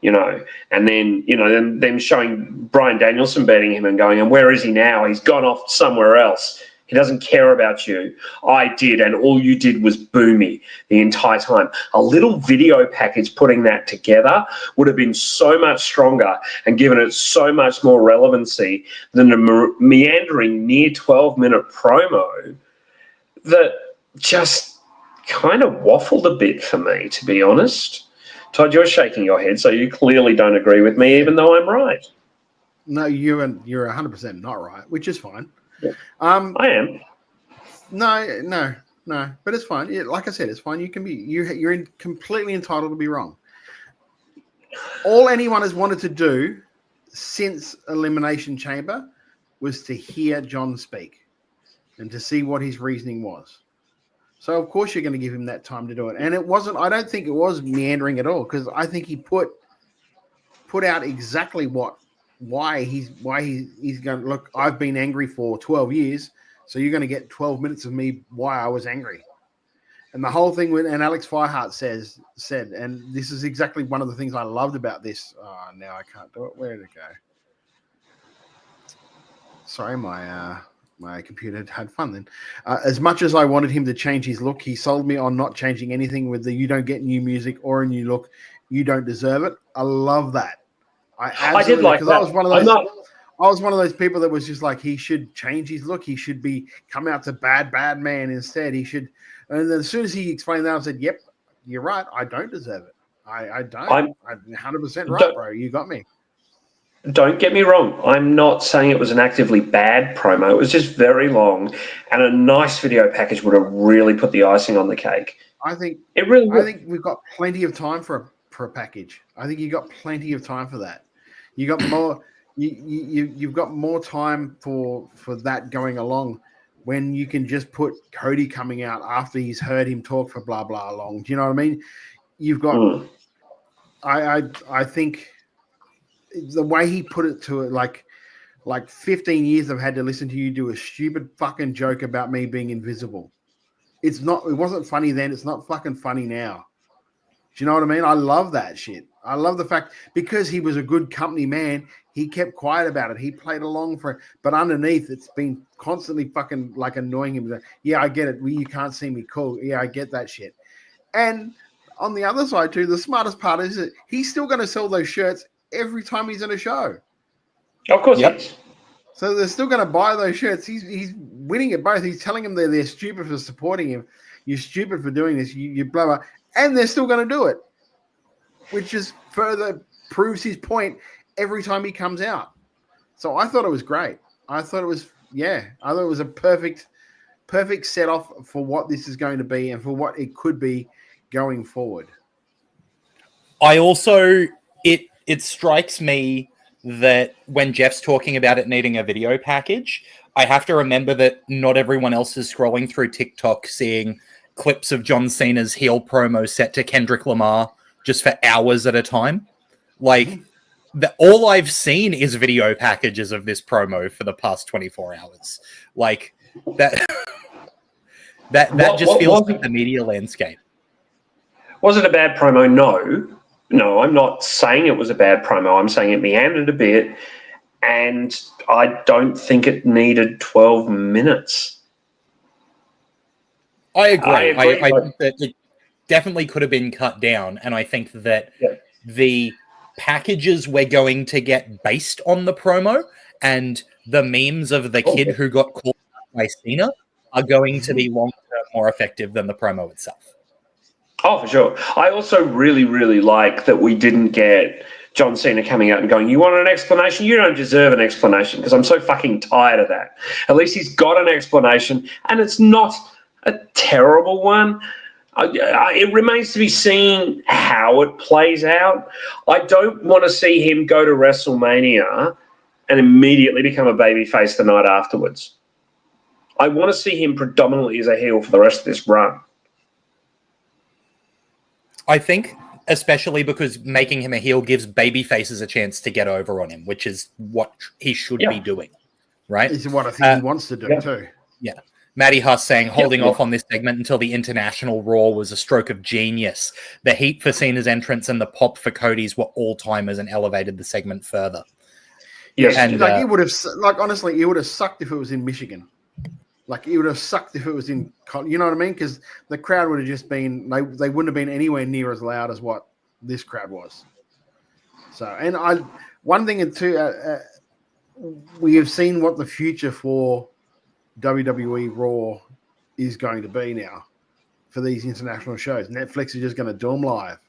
You know, and then, you know, them showing Bryan Danielson beating him and going, and where is he now? He's gone off somewhere else. He doesn't care about you. I did, and all you did was boo me the entire time. A little video package putting that together would have been so much stronger and given it so much more relevancy than a meandering near 12-minute promo that just kind of waffled a bit for me, to be honest. Todd, you're shaking your head, so you clearly don't agree with me, even though I'm right. No, you're 100% not right, which is fine. Yeah. I am. No, but it's fine. Like I said, it's fine. You can be you're completely entitled to be wrong. All anyone has wanted to do since Elimination Chamber was to hear John speak and to see what his reasoning was. So, of course, you're going to give him that time to do it. And it wasn't, I don't think it was meandering at all, because I think he put out exactly why he's going to look, I've been angry for 12 years, so you're going to get 12 minutes of me why I was angry. And the whole thing and Alex Firehart said, and this is exactly one of the things I loved about this. Oh, now I can't do it. Where did it go? Sorry, my computer had fun then. As much as I wanted him to change his look, he sold me on not changing anything with the you don't get new music or a new look. You don't deserve it. I love that. I did like that. I was one of those people that was just like, he should change his look. He should come out to bad man instead. He should. And then as soon as he explained that, I said, yep, you're right. I don't deserve it. I don't. I'm 100% right, bro. You got me. Don't get me wrong. I'm not saying it was an actively bad promo. It was just very long, and a nice video package would have really put the icing on the cake. I think we've got plenty of time for a package. I think you got plenty of time for that. You got more. You've got more time for that going along when you can just put Cody coming out after he's heard him talk for blah blah long. Do you know what I mean? You've got. I think. The way he put it to it, like 15 years I've had to listen to you do a stupid fucking joke about me being invisible. It wasn't funny then. It's not fucking funny now. Do you know what I mean? I love that shit. I love the fact, because he was a good company man, he kept quiet about it. He played along for it. But underneath, it's been constantly fucking like annoying him. Yeah, I get it. You can't see me. Cool. Yeah, I get that shit. And on the other side too, the smartest part is that he's still going to sell those shirts every time he's in a show. Of course, yes. So they're still going to buy those shirts. He's winning it both. He's telling them they're stupid for supporting him. You're stupid for doing this. You blah, blah. And they're still going to do it, which just further proves his point every time he comes out. So I thought it was great. I thought it was a perfect set off for what this is going to be and for what it could be going forward. I also, it strikes me that when Jeff's talking about it needing a video package, I have to remember that not everyone else is scrolling through TikTok seeing clips of John Cena's heel promo set to Kendrick Lamar just for hours at a time. Like, all I've seen is video packages of this promo for the past 24 hours. Like, that just feels like the media landscape. Was it a bad promo? No, I'm not saying it was a bad promo. I'm saying it meandered a bit, and I don't think it needed 12 minutes. I agree. I think that it definitely could have been cut down, and I think that the packages we're going to get based on the promo and the memes of the kid who got called by Cena are going to be long-term more effective than the promo itself. Oh, for sure. I also really, really like that we didn't get John Cena coming out and going, you want an explanation? You don't deserve an explanation, because I'm so fucking tired of that. At least he's got an explanation, and it's not a terrible one. It remains to be seen how it plays out. I don't want to see him go to WrestleMania and immediately become a babyface the night afterwards. I want to see him predominantly as a heel for the rest of this run. I think, especially because making him a heel gives babyfaces a chance to get over on him, which is what he should be doing, right? This is what I think he wants to do too. Yeah. Matty Huss saying, holding off on this segment until the International Raw was a stroke of genius. The heat for Cena's entrance and the pop for Cody's were all-timers and elevated the segment further. Yes, and it would have, honestly, it would have sucked if it was in Michigan. Like, it would have sucked if it was in, you know what I mean? Because the crowd would have just been, they wouldn't have been anywhere near as loud as what this crowd was. So, and one thing and two, we have seen what the future for WWE Raw is going to be now for these international shows. Netflix is just going to do them live.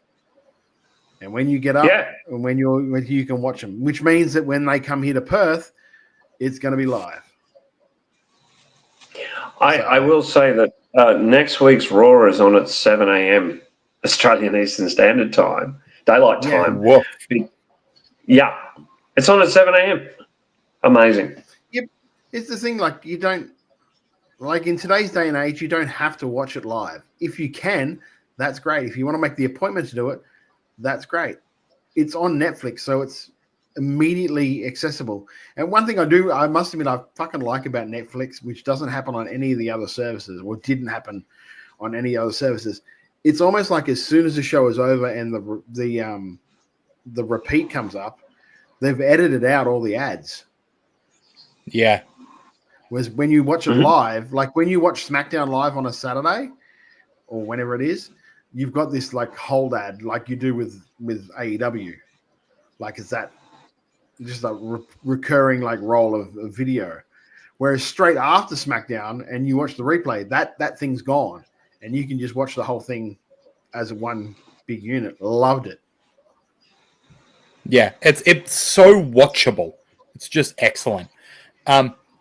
And when you get up and when you can watch them, which means that when they come here to Perth, it's going to be live. I will say that next week's Raw is on at 7 a.m. Australian Eastern Standard Time, daylight time. Yeah, it's on at 7 a.m. Amazing. Yep. It's the thing, like, you don't, like, in today's day and age, you don't have to watch it live. If you can, that's great. If you want to make the appointment to do it, that's great. It's on Netflix, so it's immediately accessible. And one thing I must admit, I fucking like about Netflix, which doesn't happen on any of the other services, or didn't happen on any other services. It's almost like as soon as the show is over and the repeat comes up, they've edited out all the ads. Yeah. Whereas when you watch it live, like when you watch SmackDown live on a Saturday or whenever it is, you've got this like hold ad like you do with AEW. Like, it's that just a recurring like roll of video. Whereas straight after SmackDown and you watch the replay, that thing's gone. And you can just watch the whole thing as one big unit. Loved it. Yeah, it's so watchable. It's just excellent.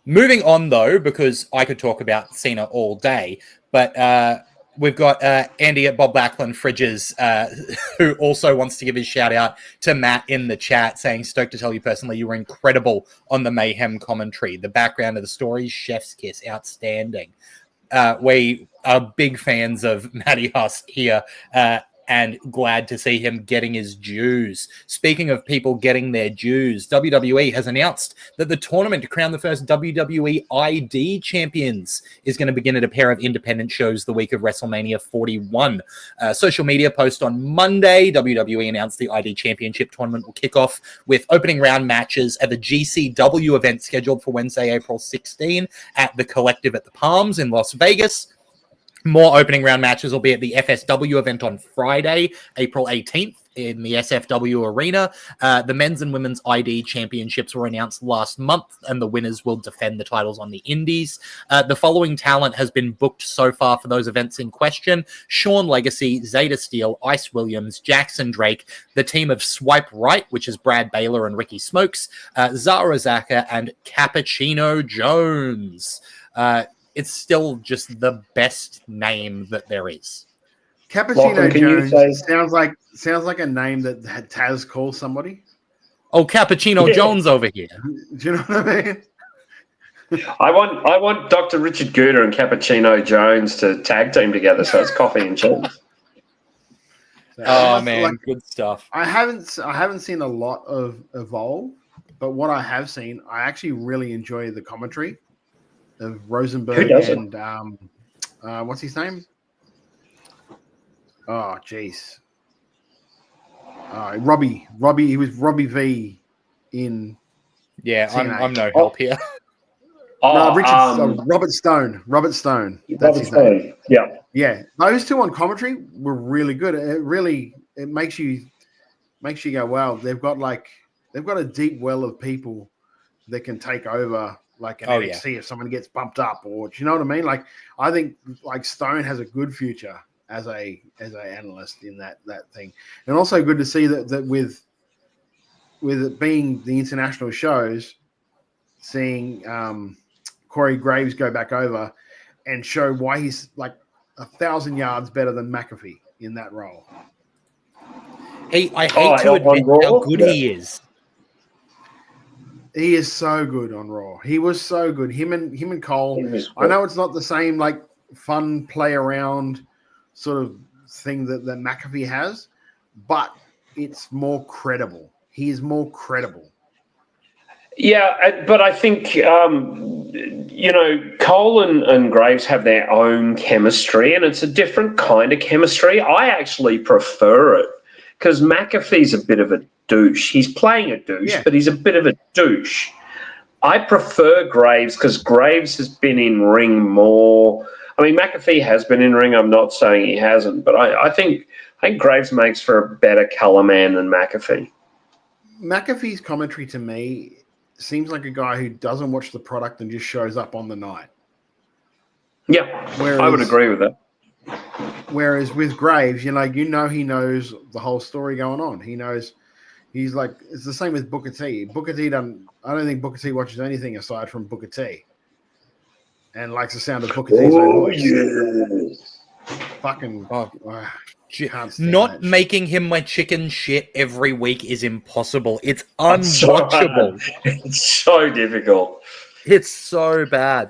Moving on, though, because I could talk about Cena all day, but we've got Andy at Bob Backlund Fridges, who also wants to give his shout out to Matt in the chat, saying, stoked to tell you personally, you were incredible on the Mayhem commentary. The background of the story, chef's kiss, outstanding. We are big fans of Matty Huss here, and glad to see him getting his dues. Speaking of people getting their dues, WWE has announced that the tournament to crown the first WWE ID champions is going to begin at a pair of independent shows the week of WrestleMania 41. Social media post on Monday, WWE announced the ID Championship tournament will kick off with opening round matches at the GCW event scheduled for Wednesday, April 16 at the Collective at the Palms in Las Vegas. More opening round matches will be at the FSW event on Friday, April 18th in the SFW arena. The men's and women's ID championships were announced last month, and the winners will defend the titles on the Indies. The following talent has been booked so far for those events in question: Sean Legacy, Zeta Steele, Ice Williams, Jackson Drake, the team of Swipe Right, which is Brad Baylor and Ricky Smokes, Zara Zaka, and Cappuccino Jones. It's still just the best name that there is. Cappuccino Jones sounds like a name that Taz calls somebody. Oh, Cappuccino Jones over here. Do you know what I mean? I want Dr. Richard Guter and Cappuccino Jones to tag team together, so it's coffee and cheese. Oh man, good stuff. I haven't seen a lot of Evolve, but what I have seen, I actually really enjoy the commentary of Rosenberg and what's his name? Oh, jeez. Robbie. He was Robbie V in. Yeah, TNA. I'm no help here. Robert Stone. Robert Stone. That's his name. Yeah. Those two on commentary were really good. It makes you go, wow. They've got a deep well of people that can take over like an NXT if someone gets bumped up, or do you know what I mean? Like, I think like Stone has a good future as a analyst in that thing, and also good to see that with it being the international shows, seeing Corey Graves go back over and show why he's like 1,000 yards better than McAfee in that role. I hate to admit how good he is. He is so good on Raw. He was so good. Him and Cole. I know it's not the same like fun play around sort of thing that McAfee has, but it's more credible. He is more credible. Yeah, but I think Cole and Graves have their own chemistry, and it's a different kind of chemistry. I actually prefer it because McAfee's a bit of a douche. He's playing a douche, but he's a bit of a douche. I prefer Graves because Graves has been in ring more. I mean, McAfee has been in ring. I'm not saying he hasn't, but I think Graves makes for a better color man than McAfee. McAfee's commentary to me seems like a guy who doesn't watch the product and just shows up on the night. Yeah, I would agree with that. Whereas with Graves, he knows the whole story going on. He knows. He's like, it's the same with Booker T. I don't think Booker T watches anything aside from Booker T. And likes the sound of Booker T's own voice. Fucking. Not making him my chicken shit every week is impossible. It's unwatchable. It's so difficult. It's so bad.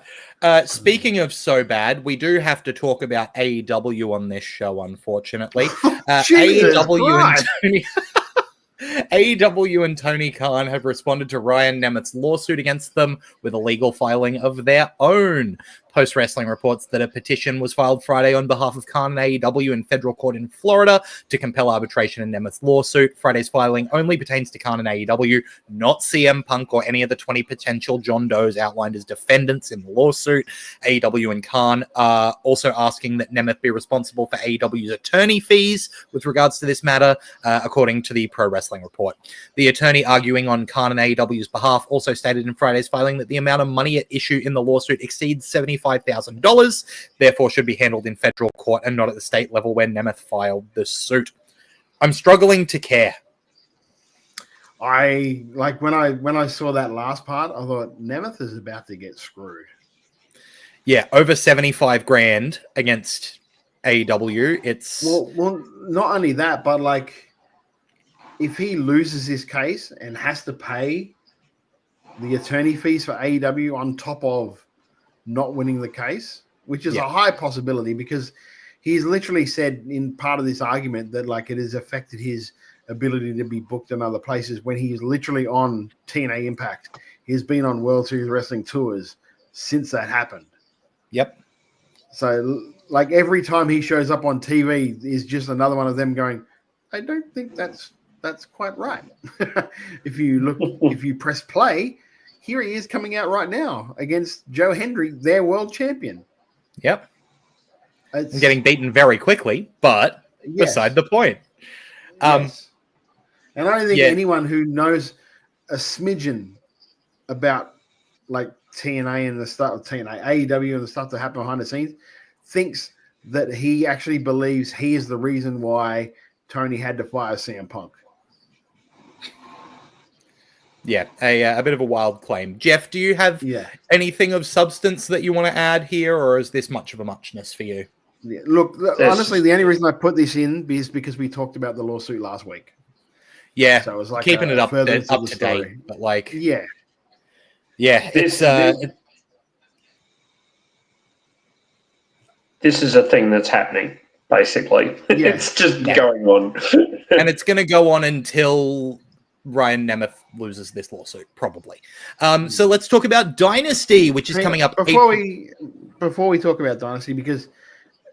Speaking of so bad, we do have to talk about AEW on this show, unfortunately. AEW and Tony Khan have responded to Ryan Nemeth's lawsuit against them with a legal filing of their own. Post Wrestling reports that a petition was filed Friday on behalf of Khan and AEW in federal court in Florida to compel arbitration in Nemeth's lawsuit. Friday's filing only pertains to Khan and AEW, not CM Punk or any of the 20 potential John Does outlined as defendants in the lawsuit. AEW and Khan are also asking that Nemeth be responsible for AEW's attorney fees with regards to this matter, according to the Pro Wrestling Report. The attorney arguing on Khan and AEW's behalf also stated in Friday's filing that the amount of money at issue in the lawsuit exceeds $75,000, therefore should be handled in federal court and not at the state level where Nemeth filed the suit. I'm struggling to care. I like when I saw that last part, I thought Nemeth is about to get screwed. Yeah, over 75 grand against AEW. It's well, not only that, but like if he loses his case and has to pay the attorney fees for AEW on top of not winning the case, which is a high possibility because he's literally said in part of this argument that like it has affected his ability to be booked in other places when he's literally on TNA Impact. He's been on World Series Wrestling tours since that happened. Yep. So like every time he shows up on TV is just another one of them going, I don't think that's quite right. If you press play, here he is coming out right now against Joe Hendry, their world champion. Yep. Getting beaten very quickly, but beside the point. Yes. And I don't think anyone who knows a smidgen about like TNA and the stuff of TNA, AEW and the stuff that happened behind the scenes thinks that he actually believes he is the reason why Tony had to fire CM Punk. Yeah, a bit of a wild claim. Jeff, do you have anything of substance that you want to add here, or is this much of a muchness for you? Yeah, look, honestly, the only reason I put this in is because we talked about the lawsuit last week. Yeah, so it was like keeping it up to date, but like, yeah, this is a thing that's happening. Basically, it's just going on, and it's going to go on until Ryan Nemeth loses this lawsuit, probably. So let's talk about Dynasty, which is coming up. Before we talk about Dynasty, because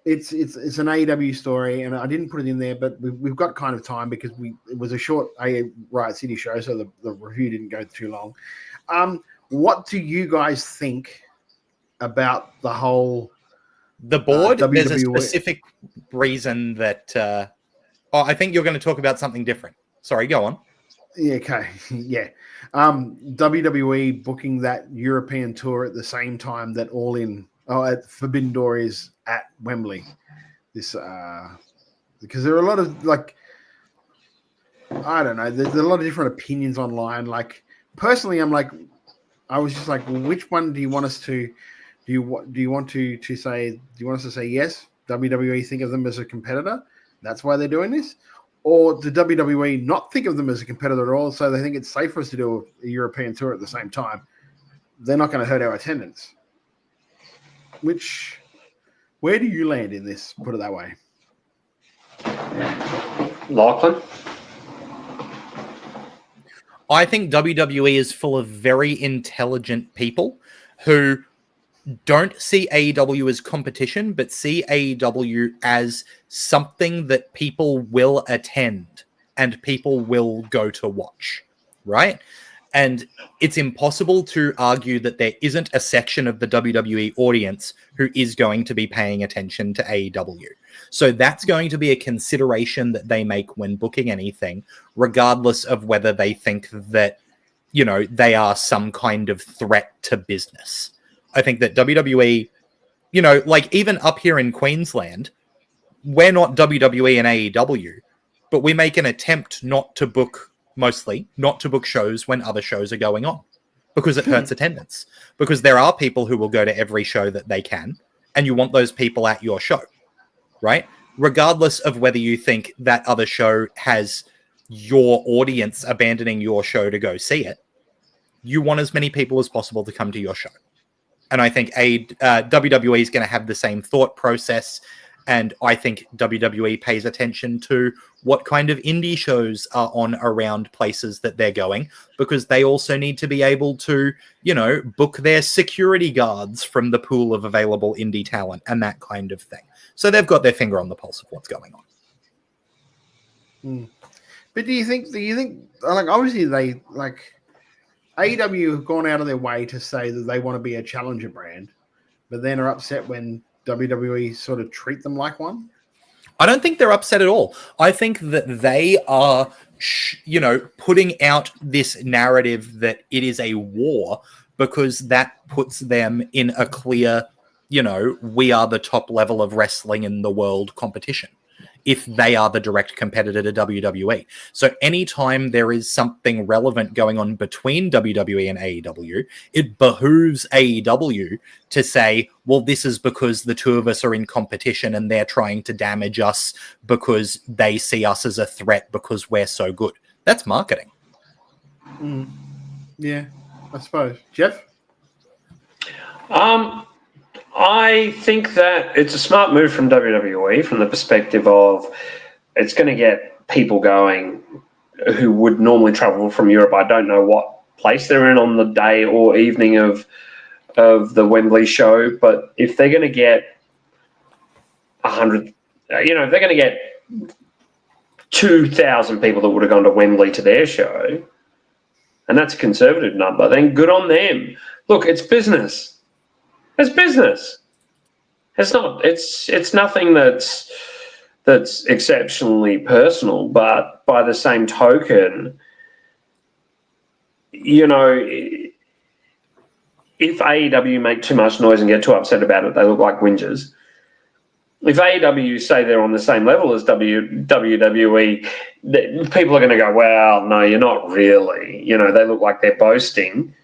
it's an AEW story, and I didn't put it in there, but we've got kind of time because it was a short Riot City show, so the review didn't go too long. What do you guys think about the whole? The board? There's a specific reason that. I think you're going to talk about something different. Sorry, go on. Yeah, okay. Yeah. WWE booking that European tour at the same time that at Forbidden Door is at Wembley. This because there are a lot of I don't know, there's a lot of different opinions online. Like personally, I was just like, well, which one do you want us to do you want us to say yes? WWE think of them as a competitor. That's why they're doing this. Or the WWE not think of them as a competitor at all, so they think it's safe for us to do a European tour at the same time. They're not going to hurt our attendance. Where do you land in this? Put it that way. Lachlan? I think WWE is full of very intelligent people who don't see AEW as competition, but see AEW as something that people will attend and people will go to watch, right? And it's impossible to argue that there isn't a section of the WWE audience who is going to be paying attention to AEW. So that's going to be a consideration that they make when booking anything, regardless of whether they think that, they are some kind of threat to business. I think that WWE, even up here in Queensland, we're not WWE and AEW, but we make an attempt not to book shows when other shows are going on because it hurts attendance. Because there are people who will go to every show that they can, and you want those people at your show, right? Regardless of whether you think that other show has your audience abandoning your show to go see it, you want as many people as possible to come to your show. And I think WWE is going to have the same thought process. And I think WWE pays attention to what kind of indie shows are on around places that they're going, because they also need to be able to, book their security guards from the pool of available indie talent and that kind of thing. So they've got their finger on the pulse of what's going on. But do you think, obviously they, AEW have gone out of their way to say that they want to be a challenger brand, but then are upset when WWE sort of treat them like one? I don't think they're upset at all. I think that they are, putting out this narrative that it is a war because that puts them in a clear, we are the top level of wrestling in the world competition if they are the direct competitor to WWE. So anytime there is something relevant going on between WWE and AEW, it behooves AEW to say, well, this is because the two of us are in competition and they're trying to damage us because they see us as a threat because we're so good. That's marketing. Yeah, I suppose. Jeff? I think that it's a smart move from WWE from the perspective of it's going to get people going who would normally travel from Europe. I don't know what place they're in on the day or evening of the Wembley show, but if they're going to get 100, if they're going to get 2,000 people that would have gone to Wembley to their show, and that's a conservative number, then good on them. Look, it's business. It's business. It's not. It's nothing that's that's exceptionally personal, but by the same token, you know, if AEW make too much noise and get too upset about it, they look like whingers. If AEW say they're on the same level as WWE, people are going to go, well, no, you're not really. You know, they look like they're boasting,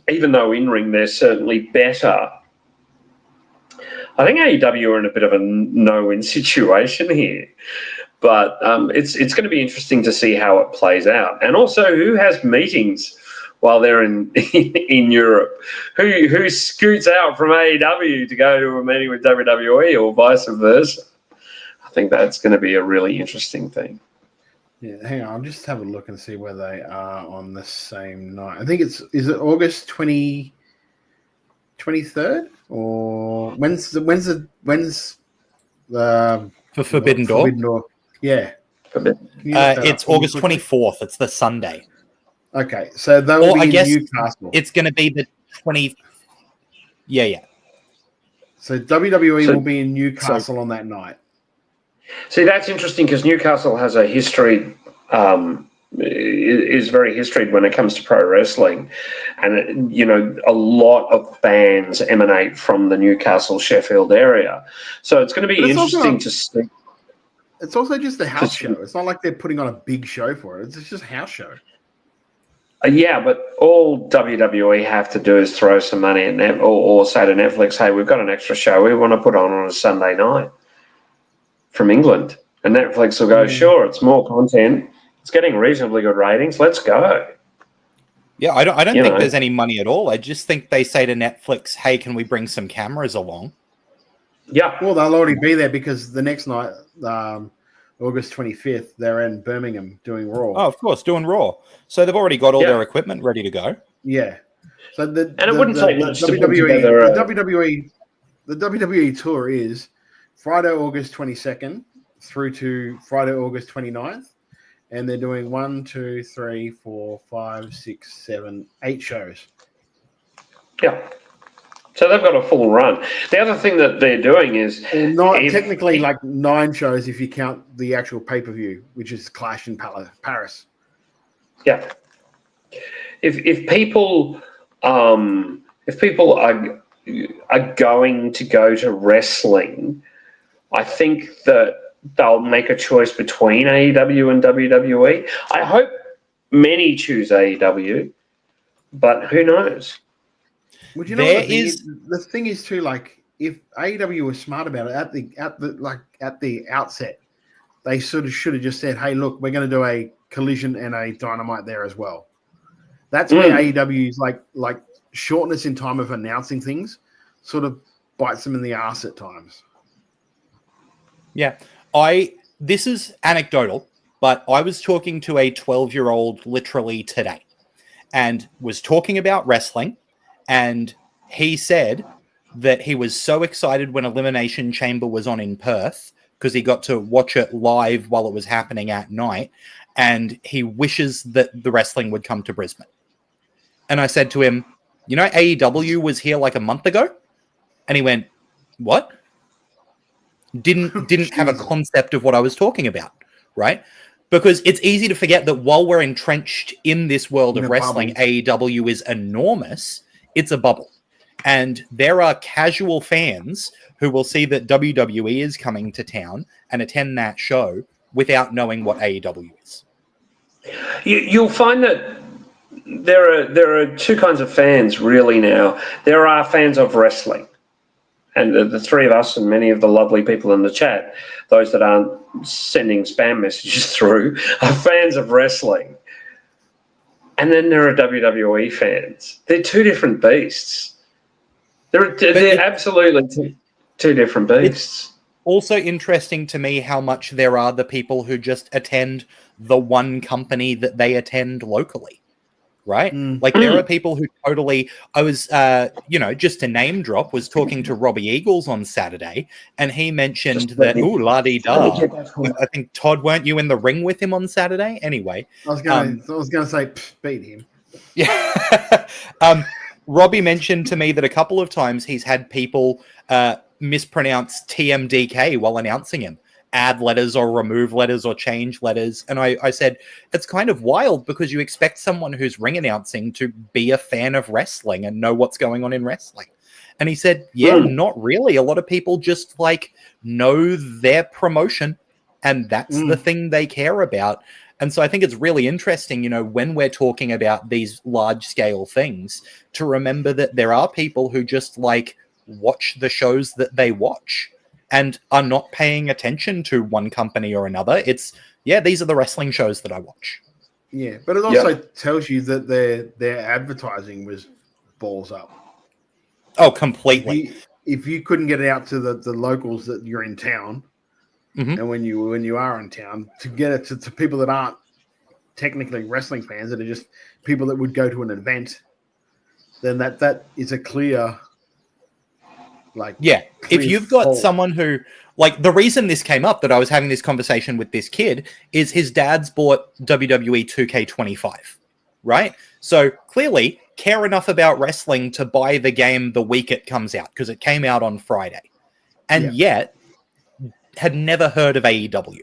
even though in-ring they're certainly better. I think AEW are in a bit of a no-win situation here. But it's going to be interesting to see how it plays out. And also, who has meetings while they're in Europe? Who scoots out from AEW to go to a meeting with WWE or vice versa? I think that's going to be a really interesting thing. Yeah, hang on. I'll just have a look and see where they are on the same night. I think is it August 23rd? Or when's the for Forbidden Door? Forbidden Door. Yeah. It's August 24th. It's the Sunday. Okay, so they'll be in Newcastle. It's going to be the 20. Yeah. So WWE will be in Newcastle on that night. See, that's interesting because Newcastle has a history, is very historied when it comes to pro wrestling. And, you know, a lot of fans emanate from the Newcastle, Sheffield area. So it's going to be interesting to see. It's also just a house show. It's not like they're putting on a big show for it. It's just a house show. Yeah, but all WWE have to do is throw some money at Netflix or say to Netflix, hey, we've got an extra show we want to put on a Sunday night from England. And Netflix will go, sure, it's more content. It's getting reasonably good ratings. Let's go. Yeah, I don't think there's any money at all. I just think they say to Netflix, hey, can we bring some cameras along? Yeah. Well, they'll already be there because the next night, August 25th, they're in Birmingham doing Raw. Oh, of course, doing Raw. So they've already got all their equipment ready to go. Yeah. So it wouldn't take much to put together the WWE tour is Friday, August 22nd through to Friday, August 29th. And they're doing 1, 2, 3, 4, 5, 6, 7, 8 shows. Yeah. So they've got a full run. The other thing that they're doing is technically like 9 shows if you count the actual pay-per-view, which is Clash in Paris. Yeah. If people are going to go to wrestling, I think that they'll make a choice between AEW and WWE. I hope many choose AEW, but who knows? Well, you know the thing is too, like if AEW was smart about it at the outset, they sort of should have just said, "Hey, look, we're going to do a Collision and a Dynamite there as well." That's where AEW's like shortness in time of announcing things sort of bites them in the ass at times. Yeah, this is anecdotal, but I was talking to a 12-year-old literally today, and was talking about wrestling. And he said that he was so excited when Elimination Chamber was on in Perth because he got to watch it live while it was happening at night. And he wishes that the wrestling would come to Brisbane. And I said to him, you know, AEW was here like a month ago? And he went, what? Didn't have a concept of what I was talking about, right? Because it's easy to forget that while we're entrenched in this world of wrestling, AEW is enormous. It's a bubble. And there are casual fans who will see that WWE is coming to town and attend that show without knowing what AEW is. You'll find that there are two kinds of fans really now. There are fans of wrestling. And the three of us and many of the lovely people in the chat, those that aren't sending spam messages through, are fans of wrestling. And then there are WWE fans. They're two different beasts. They're absolutely two different beasts. It's also interesting to me how much there are the people who just attend the one company that they attend locally, right? Like there are people who totally, I was, just to name drop, was talking to Robbie Eagles on Saturday, and he mentioned that, la-dee-da. I think, Todd, weren't you in the ring with him on Saturday? Anyway. I was going to say, beat him. Yeah. Robbie mentioned to me that a couple of times he's had people mispronounce TMDK while announcing him. add letters or remove letters or change letters. And I said, it's kind of wild because you expect someone who's ring announcing to be a fan of wrestling and know what's going on in wrestling. And he said, yeah, not really. A lot of people just like know their promotion and that's the thing they care about. And so I think it's really interesting, you know, when we're talking about these large scale things, to remember that there are people who just like watch the shows that they watch and are not paying attention to one company or another. It's, yeah, these are the wrestling shows that I watch. Yeah, but it also tells you that their advertising was balls up. Oh, completely. If you couldn't get it out to the locals that you're in town, and when you are in town, to get it to people that aren't technically wrestling fans, that are just people that would go to an event, then that is a clear, like, if you've got someone who, like, the reason this came up, that I was having this conversation with this kid, is his dad's bought WWE 2K25, right? So clearly care enough about wrestling to buy the game the week it comes out, because it came out on Friday, and yet had never heard of AEW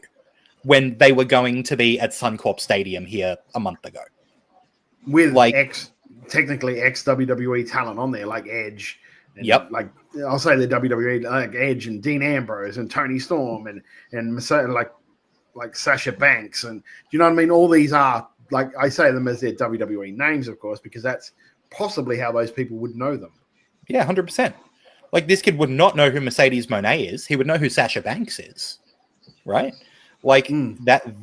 when they were going to be at Suncorp Stadium here a month ago. With technically ex-WWE talent on there, like Edge. And like, I'll say the WWE, like Edge and Dean Ambrose and Tony Storm and like Sasha Banks. And you know what I mean? All these are, like, I say them as their WWE names, of course, because that's possibly how those people would know them. Yeah, 100%. Like, this kid would not know who Mercedes Moné is. He would know who Sasha Banks is, right? Like,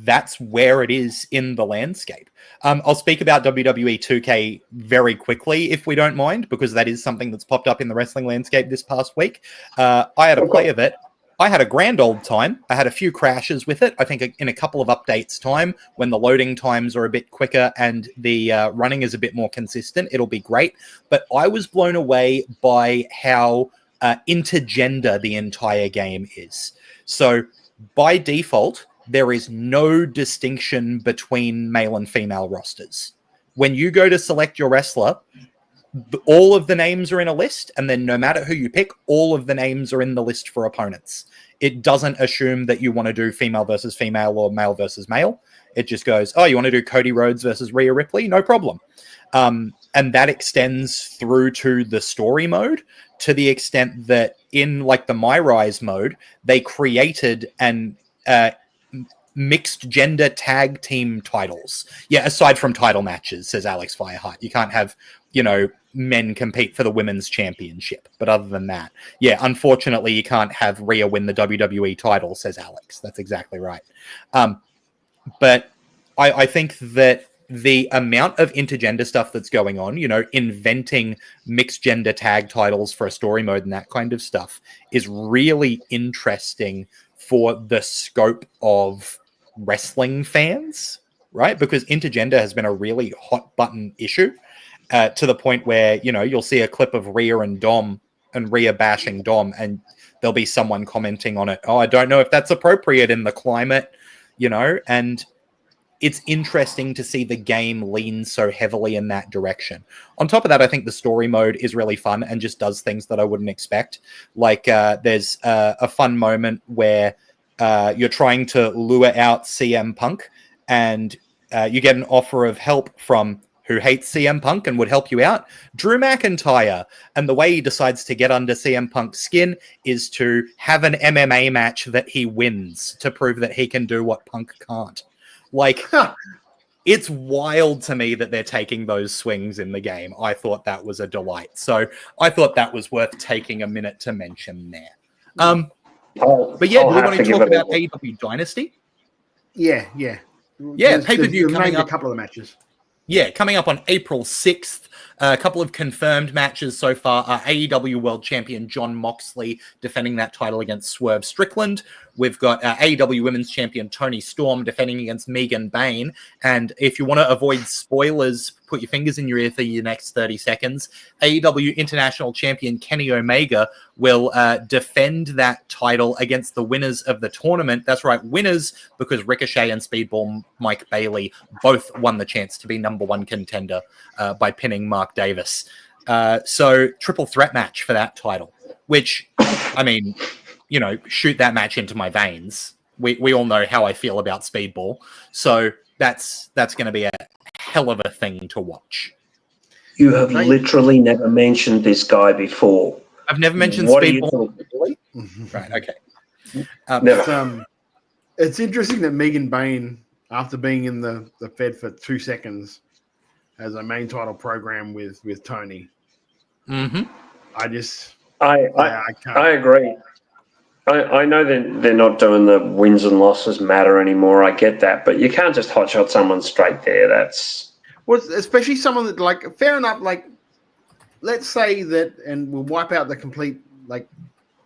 that's where it is in the landscape. I'll speak about WWE 2K very quickly, if we don't mind, because that is something that's popped up in the wrestling landscape this past week. I had a play of it. I had a grand old time. I had a few crashes with it. I think in a couple of updates time, when the loading times are a bit quicker and the running is a bit more consistent, it'll be great. But I was blown away by how intergender the entire game is. So by default, there is no distinction between male and female rosters. When you go to select your wrestler, all of the names are in a list, and then no matter who you pick, all of the names are in the list for opponents. It doesn't assume that you want to do female versus female or male versus male. It just goes, oh, you want to do Cody Rhodes versus Rhea Ripley? No problem. And that extends through to the story mode, to the extent that in like the My Rise mode, they created an mixed gender tag team titles. Yeah, aside from title matches, says Alex Fireheart. You can't have, you know, men compete for the women's championship. But other than that, yeah, unfortunately, you can't have Rhea win the WWE title, says Alex. That's exactly right. But I think that the amount of intergender stuff that's going on, you know, inventing mixed gender tag titles for a story mode and that kind of stuff is really interesting for the scope of wrestling fans, right? Because intergender has been a really hot button issue to the point where, you know, you'll see a clip of Rhea and Dom and Rhea bashing Dom, and there'll be someone commenting on it. Oh, I don't know if that's appropriate in the climate, you know, and it's interesting to see the game lean so heavily in that direction. On top of that, I think the story mode is really fun and just does things that I wouldn't expect. Like there's a fun moment where you're trying to lure out CM Punk, and you get an offer of help from who hates CM Punk and would help you out, Drew McIntyre. And the way he decides to get under CM Punk's skin is to have an MMA match that he wins to prove that he can do what Punk can't. Like, it's wild to me that they're taking those swings in the game. I thought that was a delight. So I thought that was worth taking a minute to mention there. But yeah, do we want to talk about AEW Dynasty? Yeah. Pay-per-view coming up. A couple of the matches. Yeah, coming up on April 6th. A couple of confirmed matches so far are AEW World Champion Jon Moxley defending that title against Swerve Strickland. We've got AEW Women's Champion Toni Storm defending against Megan Bayne. And if you want to avoid spoilers, put your fingers in your ear for your next 30 seconds. AEW International Champion Kenny Omega will defend that title against the winners of the tournament. That's right, winners, because Ricochet and Speedball Mike Bailey both won the chance to be number one contender by pinning Mark Davis. So triple threat match for that title, which, I mean, you know, shoot that match into my veins. we all know how I feel about Speedball. So that's going to be a hell of a thing to watch. You have literally never mentioned this guy before. I've never mentioned What Speedball. Right, okay. It's interesting that Megan Bain, after being in the Fed for 2 seconds, has a main title program with Tony. Mm-hmm. I can't. I agree. I know they're not doing the wins and losses matter anymore. I get that, but you can't just hotshot someone straight there. That's especially someone that, like, fair enough. Like, let's say that, and we'll wipe out the complete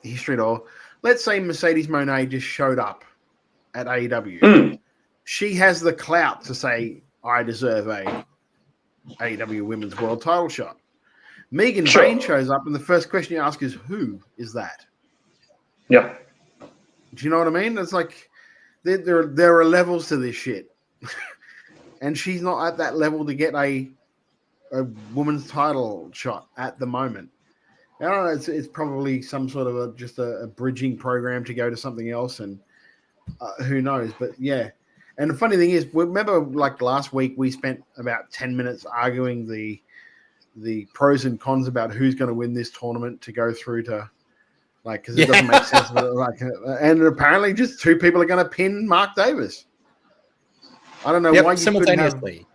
history at all. Let's say Mercedes Moné just showed up at AEW. She has the clout to say, I deserve a AEW Women's World Title shot. Megan Bain shows up, and the first question you ask is, who is that? Yeah. Do you know what I mean? It's like there are levels to this shit. And she's not at that level to get a woman's title shot at the moment. I don't know. It's probably some sort of just a bridging program to go to something else, and who knows? But yeah. And the funny thing is, remember, like last week, we spent about 10 minutes arguing the pros and cons about who's going to win this tournament to go through to, like, because it doesn't make sense. And apparently, just 2 people are going to pin Mark Davis. I don't know why you simultaneously.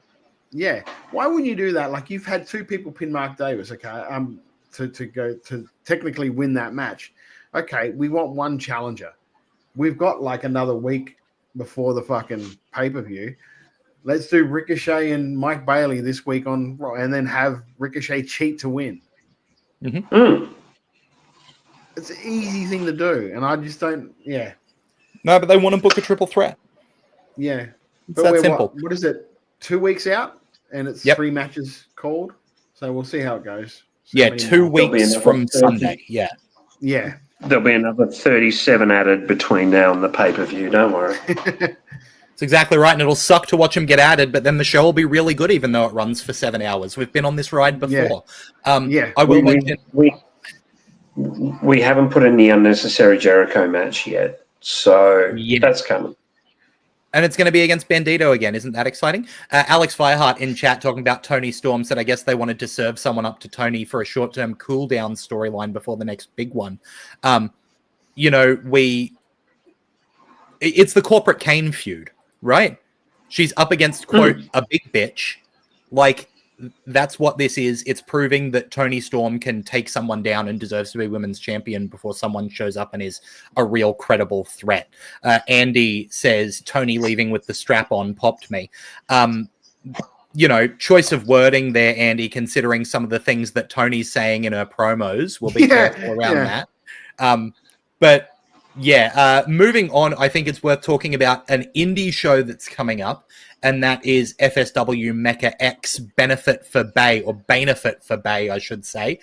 Why wouldn't you do that? Like, you've had 2 people pin Mark Davis, okay, to go to technically win that match. Okay, we want one challenger. We've got like another week before the fucking pay-per-view. Let's do Ricochet and Mike Bailey this week on Raw, and then have Ricochet cheat to win. Mm-hmm. It's an easy thing to do, and I just don't. Yeah. No, but they want to book a triple threat. Yeah. It's that simple. What is it? 2 weeks out, and it's 3 matches called. So we'll see how it goes. Yeah, 2 weeks from Sunday. Yeah. Yeah. There'll be another 37 added between now and the pay-per-view. Don't worry. That's exactly right, and it'll suck to watch them get added, but then the show will be really good, even though it runs for 7 hours. We've been on this ride before. I will mention... We haven't put in the unnecessary Jericho match yet, so that's coming. And it's going to be against Bandito again. Isn't that exciting? Alex Fireheart in chat talking about Tony Storm said, I guess they wanted to serve someone up to Tony for a short-term cool-down storyline before the next big one. It's the corporate Kane feud, right? She's up against, quote, a big bitch. Like, that's what this is. It's proving that Tony Storm can take someone down and deserves to be women's champion before someone shows up and is a real credible threat. Andy says, Tony leaving with the strap on popped me. Choice of wording there, Andy, considering some of the things that Tony's saying in her promos. We'll be careful around that. But moving on, I think it's worth talking about an indie show that's coming up, and that is FSW Mecha X Benefit for Bay, or Benefit for Bay, I should say,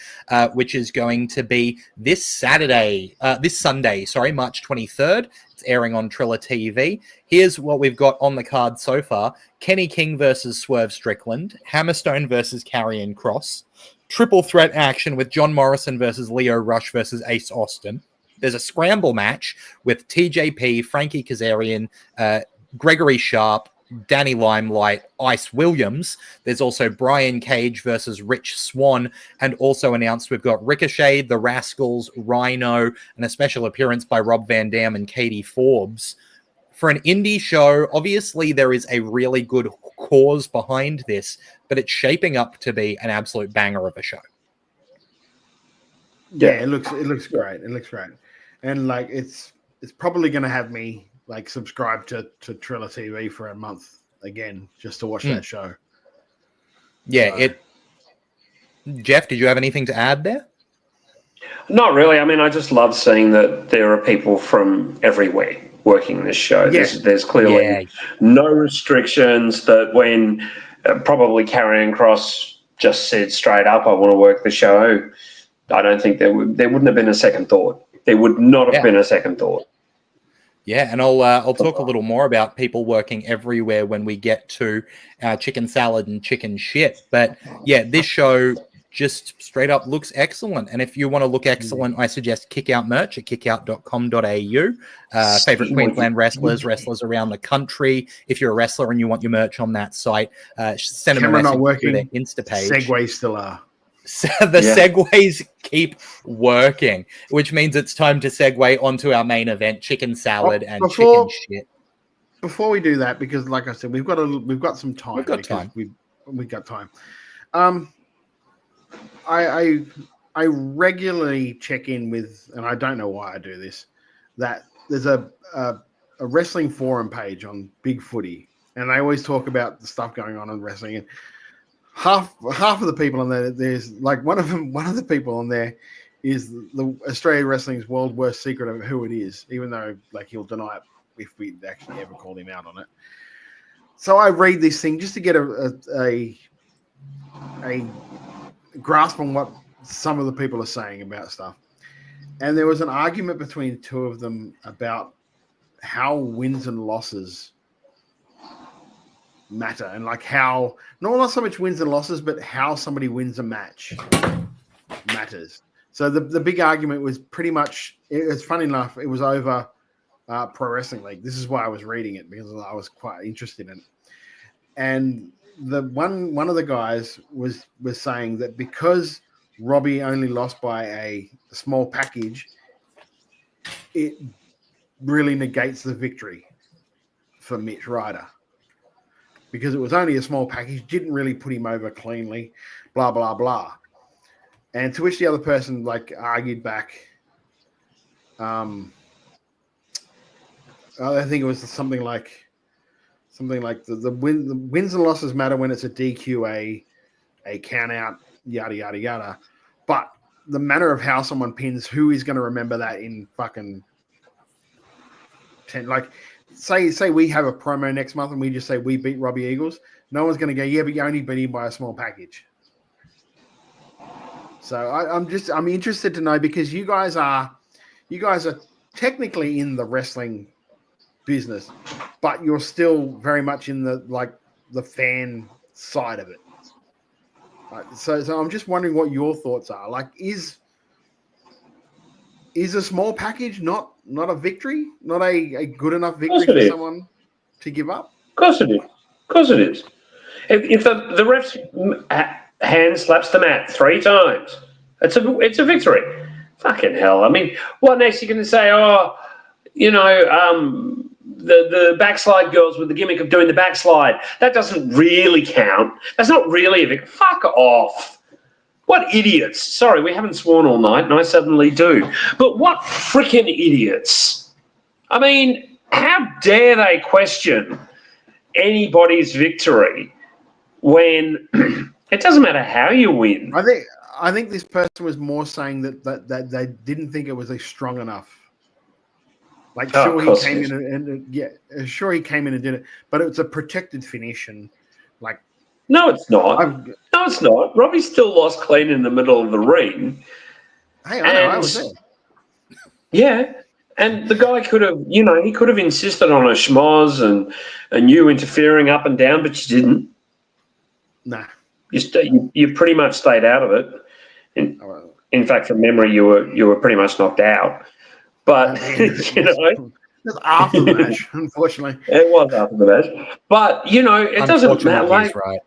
which is going to be this Sunday, March 23rd. It's airing on Triller TV. Here's what we've got on the card so far. Kenny King versus Swerve Strickland, Hammerstone versus Karrion Kross, triple threat action with John Morrison versus Leo Rush versus Ace Austin. There's a scramble match with TJP, Frankie Kazarian, Gregory Sharp, Danny Limelight, Ice Williams. There's also Brian Cage versus Rich Swann, and also announced we've got Ricochet, The Rascals, Rhino, and a special appearance by Rob Van Dam and Katie Forbes. For an indie show, obviously there is a really good cause behind this, but it's shaping up to be an absolute banger of a show. Yeah, it looks great. It looks great. And like it's probably going to have me like subscribe to Triller TV for a month again just to watch that show. Yeah, Jeff, did you have anything to add there? Not really. I mean, I just love seeing that there are people from everywhere working this show. Yeah. There's clearly no restrictions. That when probably Karrion Kross just said straight up, I want to work the show, I don't think there wouldn't have been a second thought. There would not have been a second thought. Yeah, and I'll talk a little more about people working everywhere when we get to Chicken Salad and Chicken Shit. But yeah, this show just straight up looks excellent. And if you want to look excellent, I suggest Kickout merch at kickout.com.au. Favorite Queensland wrestlers around the country. If you're a wrestler and you want your merch on that site, send them a message through their Insta page. Segways still are. Segues keep working, which means it's time to segue onto our main event, chicken salad and chicken shit. Before we do that, because like I said, we've got some time. We've got time. We've got time. I regularly check in with, and I don't know why I do this, that there's a wrestling forum page on Big Footy, and they always talk about the stuff going on in wrestling. And half of the people on there's like one of the people on there is the Australia Wrestling's world worst secret of who it is, even though like he'll deny it if we actually ever called him out on it. So I read this thing just to get a grasp on what some of the people are saying about stuff. And there was an argument between two of them about how wins and losses matter, and like how not so much wins and losses, but how somebody wins a match matters. So the big argument was pretty much, it's funny enough, it was over Pro Wrestling League. This is why I was reading it, because I was quite interested in it. And the one of the guys was saying that because Robbie only lost by a small package, it really negates the victory for Mitch Ryder, because it was only a small package, didn't really put him over cleanly, blah blah blah. And to which the other person like argued back. I think it was something like the wins and losses matter when it's a DQ, a count out, yada yada yada. But the manner of how someone pins, who is going to remember that in fucking 10? Like, say we have a promo next month and we just say we beat Robbie Eagles. No one's going to go, yeah, but you only beat him by a small package. So I'm interested to know, because you guys are technically in the wrestling business, but you're still very much in the fan side of it. So I'm just wondering what your thoughts are. Like, is a small package not a victory, not a good enough victory for someone to give up? Of course it is. Of course it is. If the ref's hand slaps the mat 3 times, it's a victory. Fucking hell. I mean, what next you're going to say? Oh, the backslide girls with the gimmick of doing the backslide, that doesn't really count. That's not really a victory. Fuck off. What idiots. Sorry, we haven't sworn all night, and I suddenly do. But what freaking idiots. I mean, how dare they question anybody's victory when it doesn't matter how you win. I think this person was more saying that they didn't think it was a strong enough. Like, sure, he came in and sure he came in and did it, but it was a protected finish, and like, no, it's not. No, it's not. Robbie still lost clean in the middle of the ring. Hey, I was there. Yeah, and the guy could have, he could have insisted on a schmoz and you interfering up and down, but you didn't. Nah, you pretty much stayed out of it. In fact, from memory, you were pretty much knocked out. But it was after the match, unfortunately. It was after the match, but it doesn't matter. Like, right.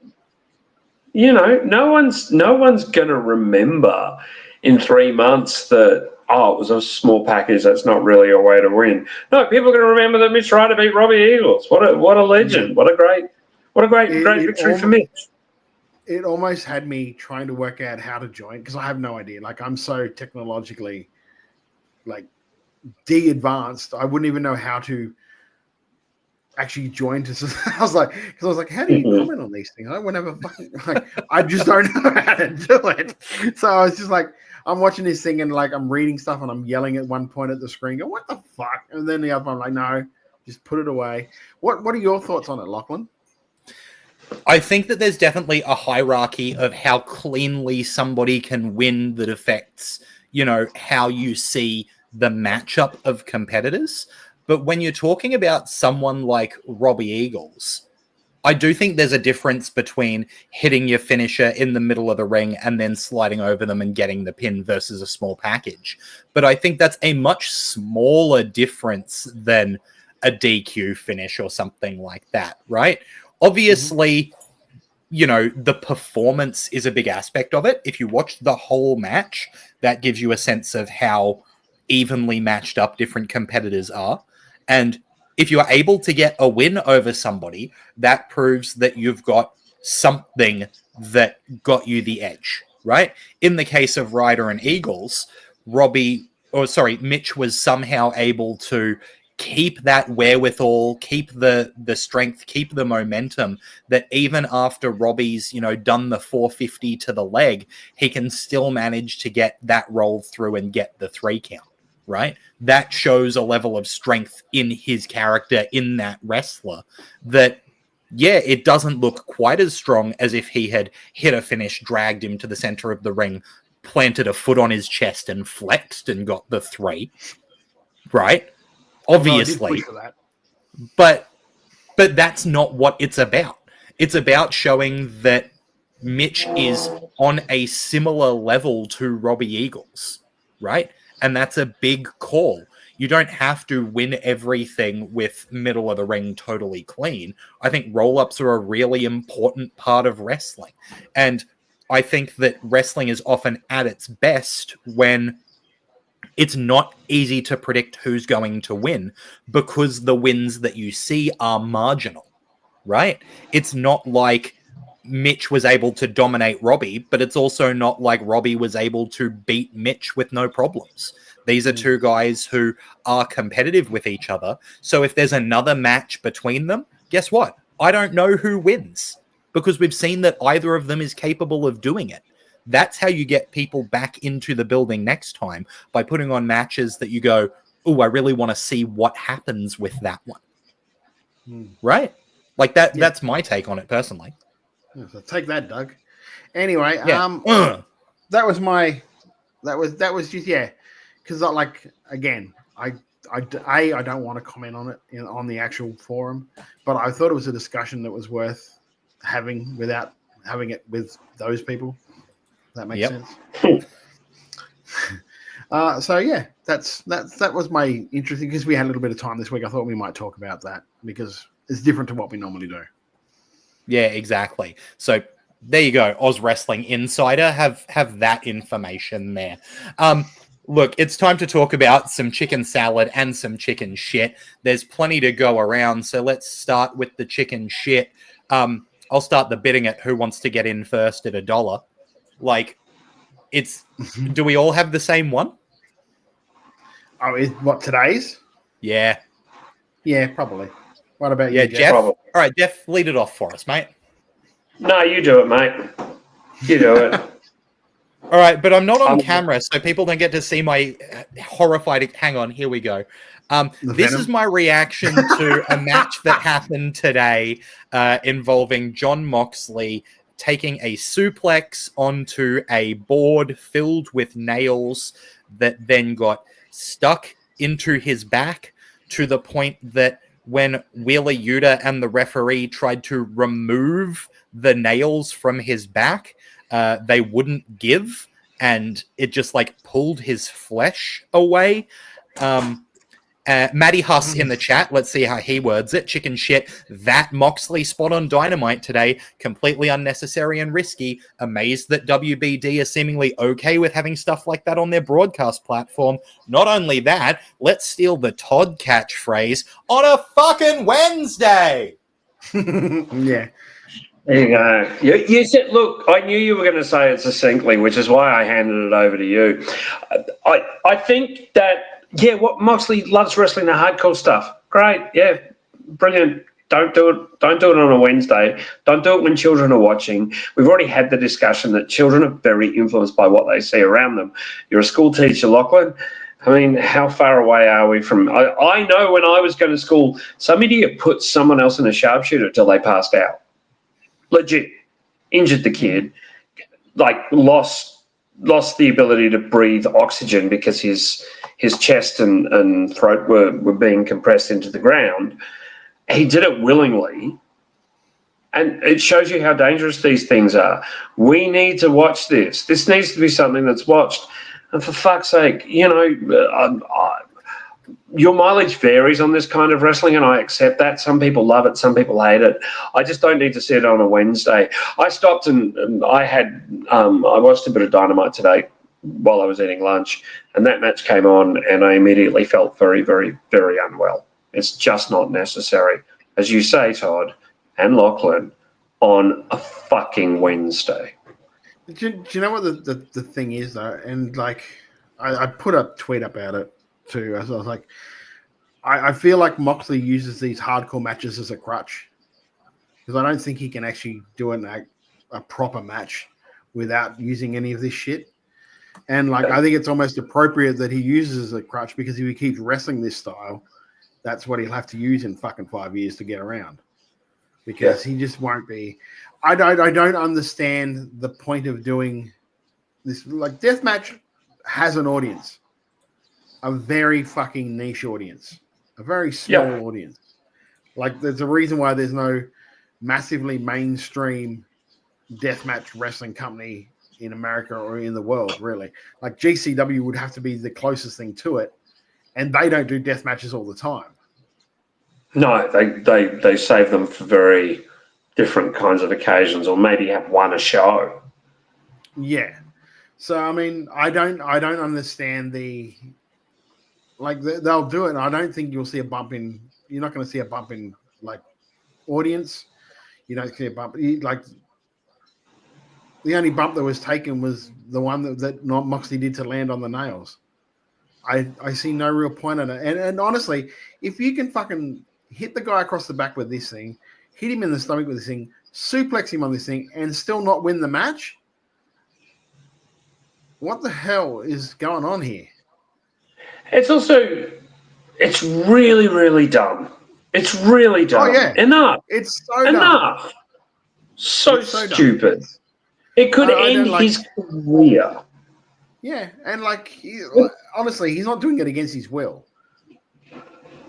No one's going to remember in 3 months that it was a small package. That's not really a way to win. No, people are going to remember that Mitch Ryder beat Robbie Eagles. What a legend! What a great victory for Mitch. It almost had me trying to work out how to join, because I have no idea. Like, I'm so technologically de-advanced, I wouldn't even know how to actually join. I was like, how do you comment on these things? I wouldn't have a fucking, I just don't know how to do it. So I was just like, I'm watching this thing and I'm reading stuff and I'm yelling at one point at the screen, go, what the fuck? And then the other one, I'm like, no, just put it away. What are your thoughts on it, Lachlan? I think that there's definitely a hierarchy of how cleanly somebody can win that affects, how you see the matchup of competitors. But when you're talking about someone like Robbie Eagles, I do think there's a difference between hitting your finisher in the middle of the ring and then sliding over them and getting the pin versus a small package. But I think that's a much smaller difference than a DQ finish or something like that, right? Obviously, you know, the performance is a big aspect of it. If you watch the whole match, that gives you a sense of how evenly matched up different competitors are. And if you are able to get a win over somebody, that proves that you've got something that got you the edge, right? In the case of Ryder and Eagles, Mitch was somehow able to keep that wherewithal, keep the strength, keep the momentum, that even after Robbie's, you know, done the 450 to the leg, he can still manage to get that roll through and get the 3 count. Right? That shows a level of strength in his character, in that wrestler, that, yeah, it doesn't look quite as strong as if he had hit a finish, dragged him to the center of the ring, planted a foot on his chest and flexed and got the 3. Right? Obviously. But that's not what it's about. It's about showing that Mitch is on a similar level to Robbie Eagles, right? And that's a big call. You don't have to win everything with middle of the ring totally clean. I think roll-ups are a really important part of wrestling. And I think that wrestling is often at its best when it's not easy to predict who's going to win, because the wins that you see are marginal, right? It's not like Mitch was able to dominate Robbie, but it's also not like Robbie was able to beat Mitch with no problems. These are two guys who are competitive with each other. So if there's another match between them, guess what? I don't know who wins, because we've seen that either of them is capable of doing it. That's how you get people back into the building next time, by putting on matches that you go, oh, I really want to see what happens with that one. Right? Like that. Yeah. That's my take on it personally. So take that, Doug. Anyway, that was just, yeah, because like, again, I don't want to comment on it on the actual forum, but I thought it was a discussion that was worth having without having it with those people. That makes sense. So yeah, that was my interesting, because we had a little bit of time this week. I thought we might talk about that because it's different to what we normally do. Yeah, exactly. So there you go. Oz Wrestling Insider have that information there. Look, it's time to talk about some chicken salad and some chicken shit. There's plenty to go around, so let's start with the chicken shit. I'll start the bidding at who wants to get in first at $1. Like, it's... Do we all have the same one? Oh, what, today's? Yeah. Yeah, probably. What about you, Jeff? All right, Jeff, lead it off for us, mate. No, you do it, mate. You do it. All right, but I'm not on camera, so people don't get to see my horrified... Hang on, here we go. This is my reaction to a match that happened today involving Jon Moxley taking a suplex onto a board filled with nails that then got stuck into his back, to the point that when Wheeler Yuta and the referee tried to remove the nails from his back, they wouldn't give, and it just like pulled his flesh away. Matty Huss in the chat, let's see how he words it. Chicken shit. That Moxley spot on Dynamite today, completely unnecessary and risky. Amazed that WBD are seemingly okay with having stuff like that on their broadcast platform. Not only that, let's steal the Todd catchphrase on a fucking Wednesday. Yeah. There you go. You said, look, I knew you were going to say it succinctly, which is why I handed it over to you. I think that, yeah, what Moxley loves wrestling the hardcore stuff. Great, yeah, brilliant. Don't do it. Don't do it on a Wednesday. Don't do it when children are watching. We've already had the discussion that children are very influenced by what they see around them. You're a school teacher, Lachlan. I mean, how far away are we from... I know when I was going to school, some idiot put someone else in a sharpshooter till they passed out. Legit. Injured the kid. Like, lost the ability to breathe oxygen because his chest and throat were being compressed into the ground. He did it willingly, And it shows you how dangerous these things are. We need to watch this. This needs to be something that's watched. And for fuck's sake, your mileage varies on this kind of wrestling, and I accept that. Some people love it, some people hate it. I just don't need to see it on a Wednesday. I stopped and I watched a bit of Dynamite today while I was eating lunch, and that match came on, and I immediately felt very, very, very unwell. It's just not necessary. As you say, Todd and Lachlan, on a fucking Wednesday. Do you know what the thing is, though? And, like, I put a tweet about it, too. I was like, I feel like Moxley uses these hardcore matches as a crutch, because I don't think he can actually do a proper match without using any of this shit. And, like, I think it's almost appropriate that he uses as a crutch, because if he keeps wrestling this style, that's what he'll have to use in fucking 5 years to get around. Because he just won't be. I don't understand the point of doing this. Like, deathmatch has an audience, a very fucking niche audience, a very small audience. Like, there's a reason why there's no massively mainstream deathmatch wrestling company in America or in the world, really. Like, GCW would have to be the closest thing to it, and they don't do death matches all the time. No, they save them for very different kinds of occasions, or maybe have one a show. Yeah. So, I mean, I don't understand they'll do it. And I don't think you'll see a bump in. You're not going to see a bump in, like, audience. You don't see a bump. Like, the only bump that was taken was the one that Moxley did to land on the nails. I see no real point in it. And honestly, if you can fucking hit the guy across the back with this thing, hit him in the stomach with this thing, suplex him on this thing, and still not win the match, what the hell is going on here? It's it's really, really dumb. It's really dumb. Oh, yeah. Enough. It's so Enough. dumb. So stupid. It could end his career. Yeah, and honestly, he's not doing it against his will.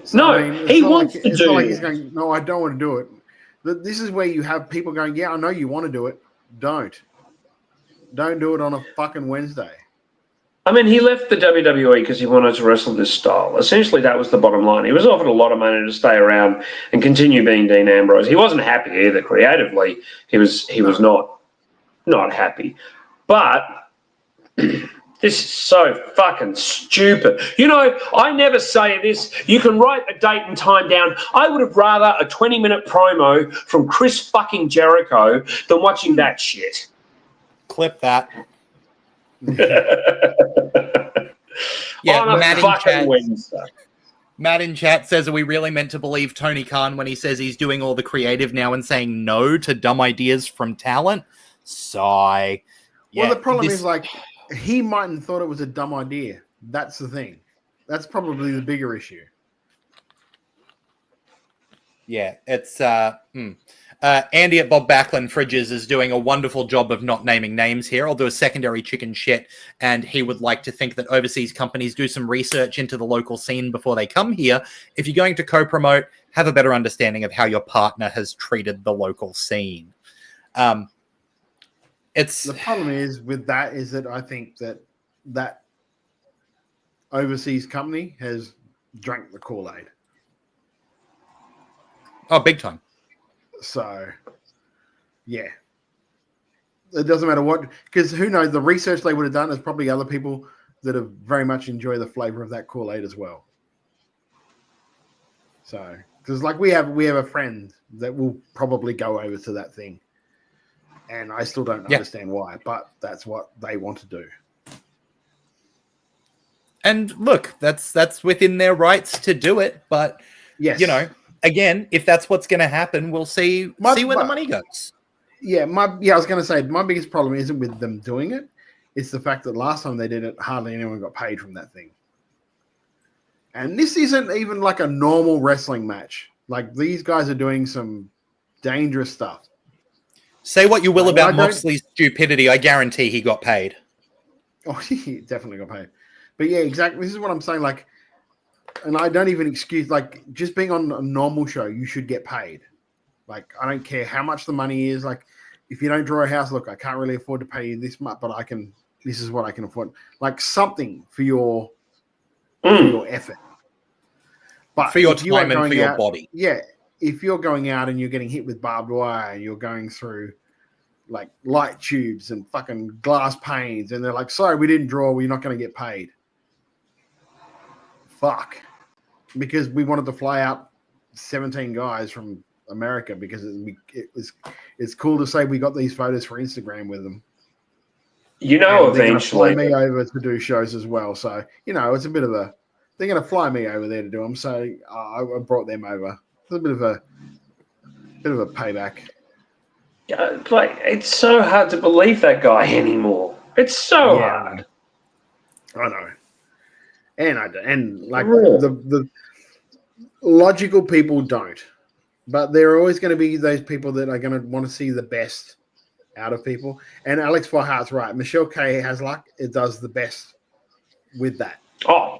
So, No, I mean, he wants to do It's not like it. he's going, no, I don't want to do it. This is where you have people going, yeah, I know you want to do it. Don't do it on a fucking Wednesday. I mean, he left the WWE because he wanted to wrestle this style. Essentially, that was the bottom line. He was offered a lot of money to stay around and continue being Dean Ambrose. He wasn't happy either creatively. He was not happy. But this is so fucking stupid. You know, I never say this. You can write a date and time down. I would have rather a 20-minute promo from Chris fucking Jericho than watching that shit. Clip that. Yeah, Matt in chat says, are we really meant to believe Tony Khan when he says he's doing all the creative now and saying no to dumb ideas from talent? Sigh. Yeah, Well, the problem is, like, he mightn't have thought it was a dumb idea. That's the thing. That's probably the bigger issue. Yeah, it's Andy at Bob Backlund Fridges is doing a wonderful job of not naming names here. I'll do a secondary chicken shit, and he would like to think that overseas companies do some research into the local scene before they come here. If you're going to co-promote, have a better understanding of how your partner has treated the local scene. The problem is with that is that I think that overseas company has drank the Kool-Aid. Oh, big time. So, yeah. It doesn't matter what, because who knows, the research they would have done is probably other people that have very much enjoy the flavor of that Kool-Aid as well. So, because like we have a friend that will probably go over to that thing. And I still don't understand why, but that's what they want to do. And look, that's within their rights to do it. But, yes, you know, again, if that's what's going to happen, we'll see where the money goes. Yeah, I was going to say, my biggest problem isn't with them doing it. It's the fact that last time they did it, hardly anyone got paid from that thing. And this isn't even like a normal wrestling match. Like, these guys are doing some dangerous stuff. Say what you will about Moxley's stupidity. I guarantee he got paid. Oh, he definitely got paid. But yeah, exactly. This is what I'm saying. Like, and I don't even excuse, like, just being on a normal show, you should get paid. Like, I don't care how much the money is. Like, if you don't draw a house, look, I can't really afford to pay you this much, but this is what I can afford. Like, something for your effort. But for your if you are time and for your body. Yeah. If you're going out and you're getting hit with barbed wire and you're going through like light tubes and fucking glass panes and they're like, sorry, we didn't draw, we're not going to get paid. Fuck. Because we wanted to fly out 17 guys from America because it's cool to say we got these photos for Instagram with them. You know, and eventually. They're going to fly me over to do shows as well. So, you know, it's a bit of a, they're going to fly me over there to do them. So I brought them over. It's a bit of a payback. Yeah, like, it's so hard to believe that guy anymore. It's so hard. I know. And like the logical people don't. But there are always going to be those people that are going to want to see the best out of people. And Alex Farhart's right. Michelle K has luck. It does the best with that. Oh,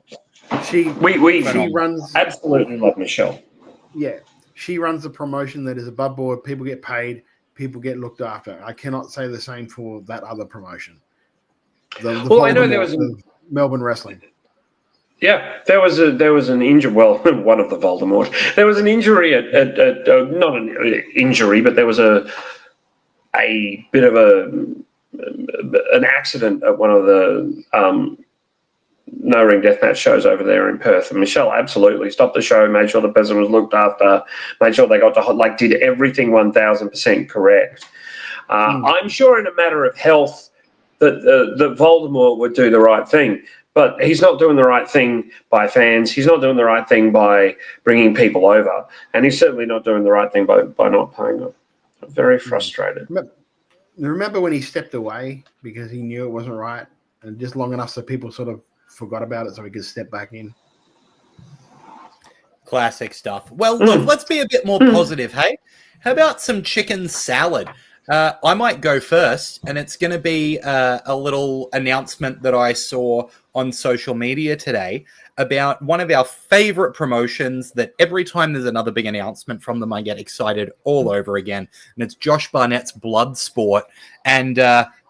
she runs. Absolutely love Michelle. Yeah. She runs a promotion that is above board. People get paid. People get looked after. I cannot say the same for that other promotion. I know there was Melbourne Wrestling. Yeah, there was an injury. Well, one of the Voldemort. There was an injury at not an injury, but there was a bit of an accident at one of the no ring deathmatch shows over there in Perth. And Michelle absolutely stopped the show, made sure the person was looked after, made sure they got to did everything 1000% correct. I'm sure in a matter of health that Voldemort would do the right thing. But he's not doing the right thing by fans. He's not doing the right thing by bringing people over. And he's certainly not doing the right thing by not paying them. I'm very frustrated. Remember when he stepped away because he knew it wasn't right? And just long enough so people sort of forgot about it so he could step back in. Classic stuff. Well, look, let's be a bit more positive, hey? How about some chicken salad? I might go first, and it's going to be a little announcement that I saw on social media today about one of our favorite promotions that every time there's another big announcement from them, I get excited all over again. And it's Josh Barnett's Bloodsport. And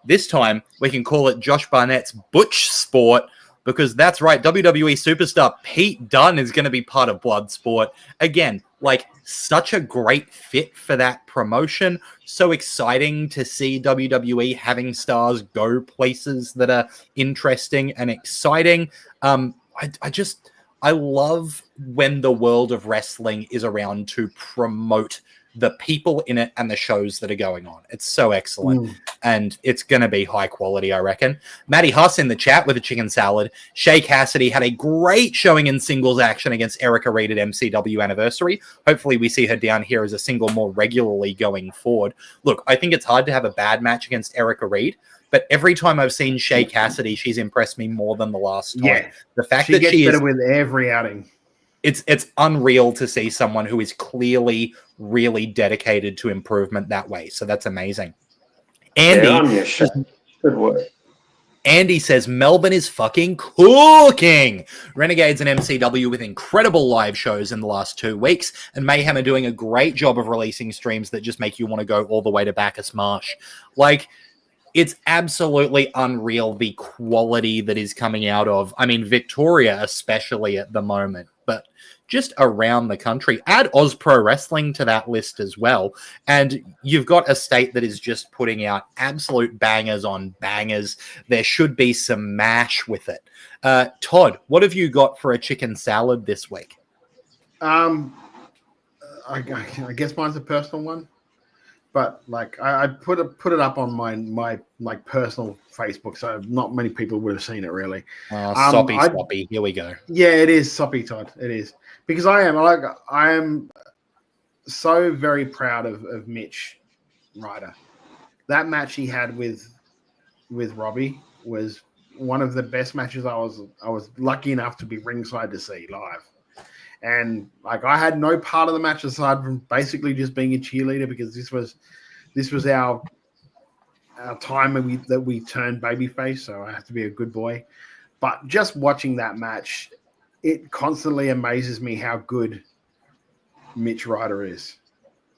this time we can call it Josh Barnett's Butch Sport, because that's right, WWE superstar Pete Dunne is going to be part of Bloodsport. Again, like, such a great fit for that promotion. So exciting to see WWE having stars go places that are interesting and exciting. I love when the world of wrestling is around to promote the people in it and the shows that are going on. It's so excellent. And it's going to be high quality, I reckon. Matty Huss in the chat with a chicken salad. Shay Cassidy had a great showing in singles action against Erica Reid at MCW Anniversary. Hopefully we see her down here as a single more regularly going forward. Look, I think it's hard to have a bad match against Erica Reid, but every time I've seen Shay Cassidy, she's impressed me more than the last time. Yeah. The fact she that gets she better is with every outing. It's unreal to see someone who is clearly really dedicated to improvement that way. So that's amazing. Andy, good work. Andy says Melbourne is fucking cooking. Renegades and MCW with incredible live shows in the last 2 weeks, and Mayhem are doing a great job of releasing streams that just make you want to go all the way to Bacchus Marsh. Like, it's absolutely unreal, the quality that is coming out of, I mean, Victoria especially at the moment, but just around the country. Add Oz Pro Wrestling to that list as well, and you've got a state that is just putting out absolute bangers on bangers. There should be some mash with it. Todd, what have you got for a chicken salad this week? I guess mine's a personal one. But like I put it up on my like personal Facebook, so not many people would have seen it really. Soppy. Here we go. Yeah, it is soppy, Todd. It is, because I am so very proud of Mitch Ryder. That match he had with Robbie was one of the best matches I was lucky enough to be ringside to see live. And like, I had no part of the match aside from basically just being a cheerleader, because this was our time that we turned babyface, so I have to be a good boy. But just watching that match, it constantly amazes me how good Mitch Ryder is.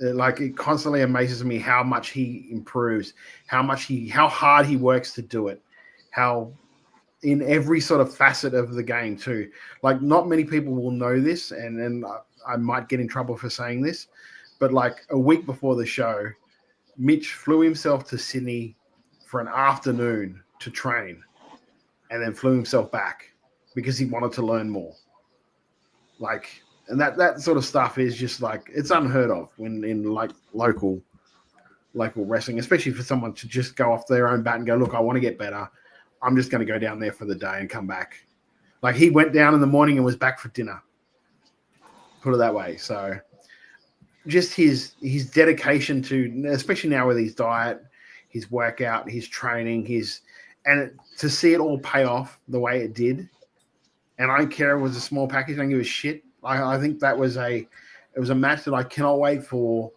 it constantly amazes me how much he improves, how hard he works to do it, how in every sort of facet of the game too. Like, not many people will know this, and I might get in trouble for saying this, but like a week before the show, Mitch flew himself to Sydney for an afternoon to train, and then flew himself back because he wanted to learn more. Like, and that sort of stuff is just like, it's unheard of in like local wrestling, especially for someone to just go off their own bat and go, look, I want to get better. I'm just going to go down there for the day and come back. Like, he went down in the morning and was back for dinner. Put it that way. So just his dedication to, especially now with his diet, his workout, his training, to see it all pay off the way it did. And I don't care if it was a small package. I don't give a shit. I think it was a match that I cannot wait for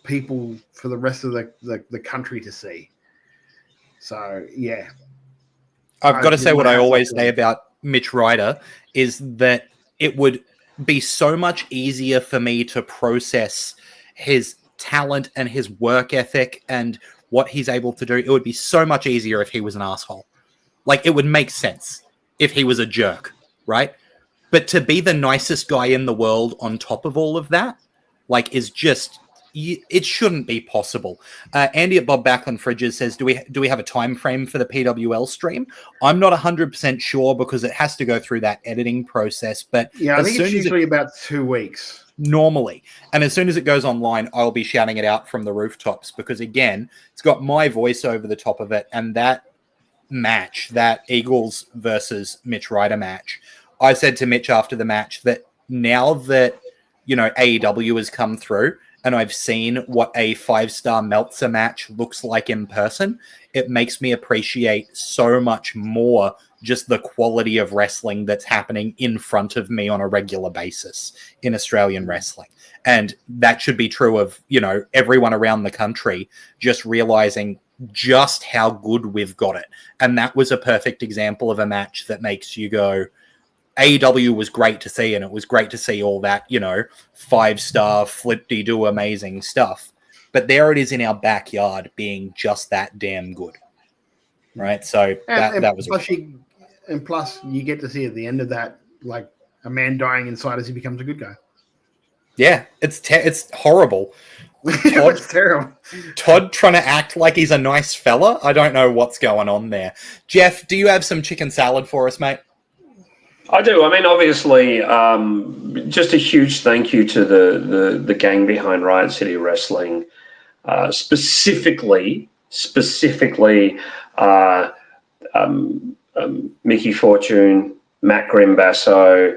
people, for the rest of the country to see. So, yeah. I've got to say what I always say about Mitch Ryder is that it would be so much easier for me to process his talent and his work ethic and what he's able to do. It would be so much easier if he was an asshole. Like, it would make sense if he was a jerk, right? But to be the nicest guy in the world on top of all of that, like, is just... it shouldn't be possible. Andy at Bob Backlund Fridges says, do we have a time frame for the PWL stream? I'm not 100% sure because it has to go through that editing process. But yeah, I think it's usually about 2 weeks. Normally. And as soon as it goes online, I'll be shouting it out from the rooftops because, again, it's got my voice over the top of it. And that match, that Eagles versus Mitch Ryder match, I said to Mitch after the match that now that, AEW has come through, and I've seen what a 5-star Meltzer match looks like in person, it makes me appreciate so much more just the quality of wrestling that's happening in front of me on a regular basis in Australian wrestling. And that should be true of, everyone around the country, just realizing just how good we've got it. And that was a perfect example of a match that makes you go, AEW was great to see, and it was great to see all that, 5-star flip-de-do amazing stuff. But there it is in our backyard being just that damn good. Right? So that was... Plus, you get to see at the end of that, like, a man dying inside as he becomes a good guy. Yeah, it's horrible. It's terrible. Todd trying to act like he's a nice fella? I don't know what's going on there. Jeff, do you have some chicken salad for us, mate? I do. I mean, obviously, just a huge thank you to the gang behind Riot City Wrestling, specifically Mickey Fortune, Matt Grimbasso,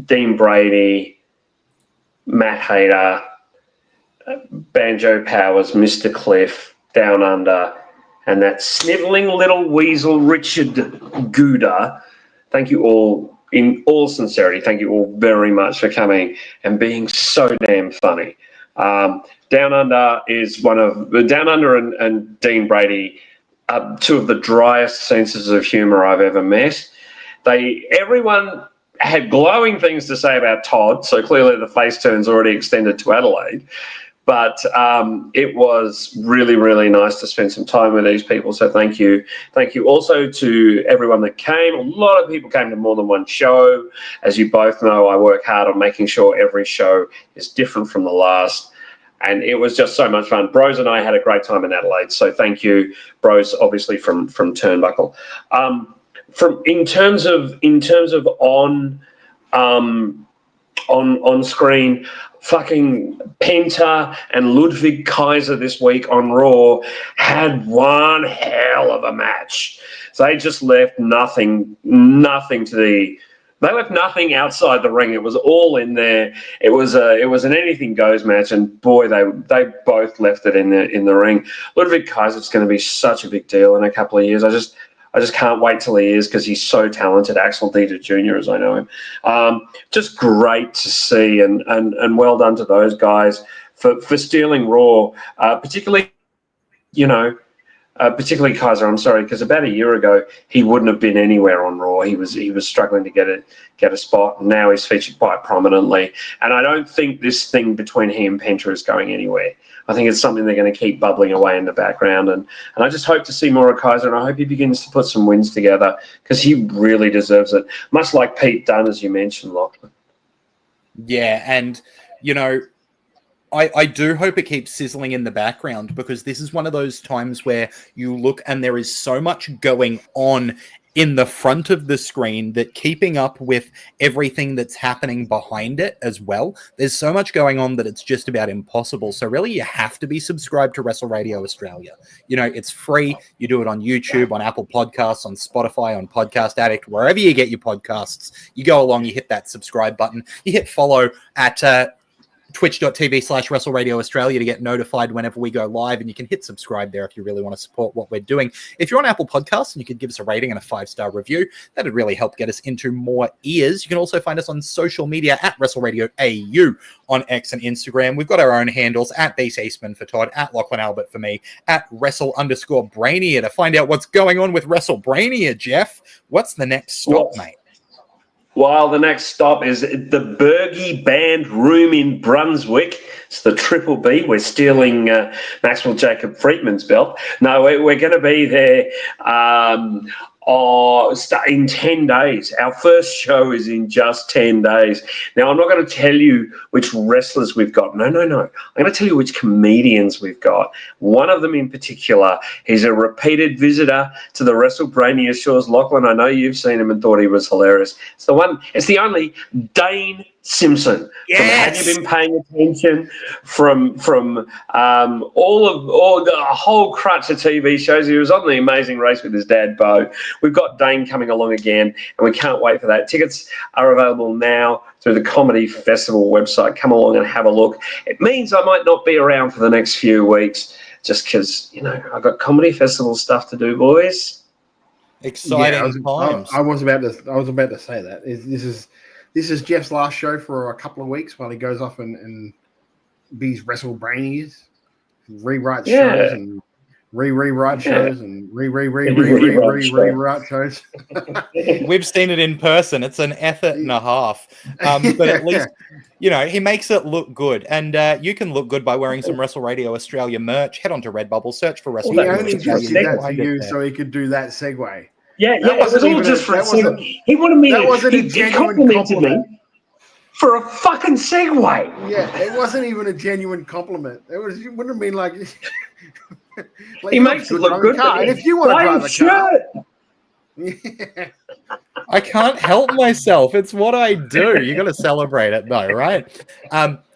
Dean Brady, Matt Hayter, Banjo Powers, Mr. Cliff, Down Under, and that snivelling little weasel Richard Gouda. Thank you all, in all sincerity, thank you all very much for coming and being so damn funny. Down Under and Dean Brady are two of the driest senses of humour I've ever met. Everyone had glowing things to say about Todd, so clearly the face turn's already extended to Adelaide. But it was really, really nice to spend some time with these people. So thank you. Thank you also to everyone that came. A lot of people came to more than one show. As you both know, I work hard on making sure every show is different from the last. And it was just so much fun. Bros and I had a great time in Adelaide. So thank you, Bros, obviously from Turnbuckle. In terms of on screen, fucking Penta and Ludwig Kaiser this week on Raw had one hell of a match. They just left nothing they left nothing outside the ring. It was all in there. It was an anything goes match, and boy, they both left it in the ring. Ludwig Kaiser's going to be such a big deal in a couple of years. I just can't wait till he is, because he's so talented. Axel Dieter Jr., as I know him. Just great to see, and well done to those guys for stealing Raw, particularly, particularly Kaiser. I'm sorry, because about a year ago he wouldn't have been anywhere on Raw. He was struggling to get a spot. And now he's featured quite prominently. And I don't think this thing between he and Penta is going anywhere. I think it's something they're going to keep bubbling away in the background. And I just hope to see more of Kaiser, and I hope he begins to put some wins together because he really deserves it. Much like Pete Dunne, as you mentioned, Lachlan. Yeah, and, you know, I do hope it keeps sizzling in the background, because this is one of those times where you look and there is so much going on in the front of the screen that keeping up with everything that's happening behind it as well, there's so much going on that it's just about impossible. So really you have to be subscribed to Wrestle Radio Australia. You know, it's free. You do it on YouTube, on Apple Podcasts, on Spotify, on Podcast Addict, wherever you get your podcasts. You go along, you hit that subscribe button, you hit follow at twitch.tv/Wrestle Radio Australia to get notified whenever we go live, and you can hit subscribe there if you really want to support what we're doing. If you're on Apple Podcasts and you could give us a rating and a 5-star review, that'd really help get us into more ears. You can also find us on social media at Wrestle Radio AU on X and Instagram. We've got our own handles at Beast Eastman for Todd, at Lachlan Albert for me, at Wrestle_Brainia to find out what's going on with WrestleBrainia. Jeff, what's the next stop, mate? Well, the next stop is the Bergie Band Room in Brunswick. It's the Triple B. We're stealing Maxwell Jacob Friedman's belt. No, we're going to be there in 10 days. Our first show is in just 10 days. Now, I'm not going to tell you which wrestlers we've got. No. I'm going to tell you which comedians we've got. One of them in particular, he's a repeated visitor to the WrestleBrainia shows. Lachlan, I know you've seen him and thought he was hilarious. It's the only Dane Simpson. Yes! Have you been paying attention? From all the whole crutch of TV shows. He was on The Amazing Race with his dad, Bo. We've got Dane coming along again, and we can't wait for that. Tickets are available now through the Comedy Festival website. Come along and have a look. It means I might not be around for the next few weeks, just because, you know, I've got Comedy Festival stuff to do, boys. Exciting times. I was about to say that. This is Jeff's last show for a couple of weeks while he goes off and bees WrestleBrainias, rewrite shows and rewrite shows and rewrite shows. We've seen it in person. It's an effort and a half. But at least, you know, he makes it look good. And you can look good by wearing some Wrestle Radio Australia merch. Head on to Redbubble, search for Wrestle Radio Australia. He only just did that to you so he could do that segue. Yeah, it was all just for a second. He wanted me he complimented me for a fucking segue. Yeah, it wasn't even a genuine compliment. It wouldn't have been like he makes it look good. And if you want to drive a car, I can't help myself. It's what I do. You got to celebrate it, though, right?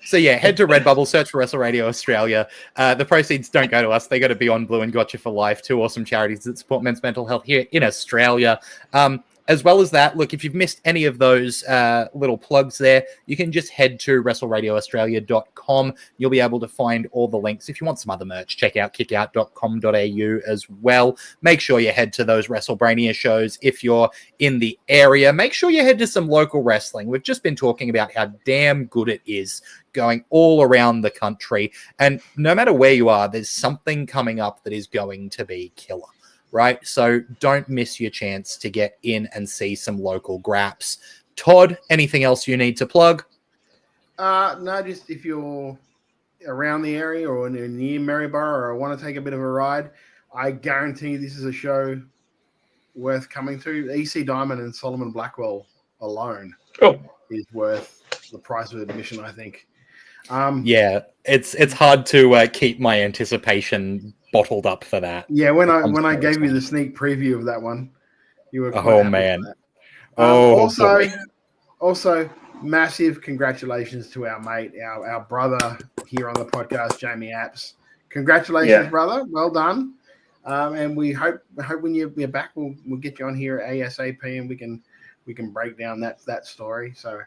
So yeah, head to Redbubble, search for Wrestle Radio Australia. The proceeds don't go to us; they go to Beyond Blue and Gotcha for Life, two awesome charities that support men's mental health here in Australia. As well as that, look, if you've missed any of those little plugs there, you can just head to WrestleRadioAustralia.com. You'll be able to find all the links. If you want some other merch, check out kickout.com.au as well. Make sure you head to those WrestleBrainia shows if you're in the area. Make sure you head to some local wrestling. We've just been talking about how damn good it is going all around the country. And no matter where you are, there's something coming up that is going to be killer. Right? So don't miss your chance to get in and see some local graps. Todd, anything else you need to plug? No, just if you're around the area or near Maryborough or want to take a bit of a ride, I guarantee this is a show worth coming to. EC Diamond and Solomon Blackwell alone is worth the price of admission, I think. Yeah, it's hard to keep my anticipation bottled up for that. Yeah, when I gave you the sneak preview of that one, you were oh man. Also massive congratulations to our mate, our brother here on the podcast, Jamie Apps. Congratulations, brother. Well done. And we hope when you're back, we'll get you on here ASAP and we can break down that story. So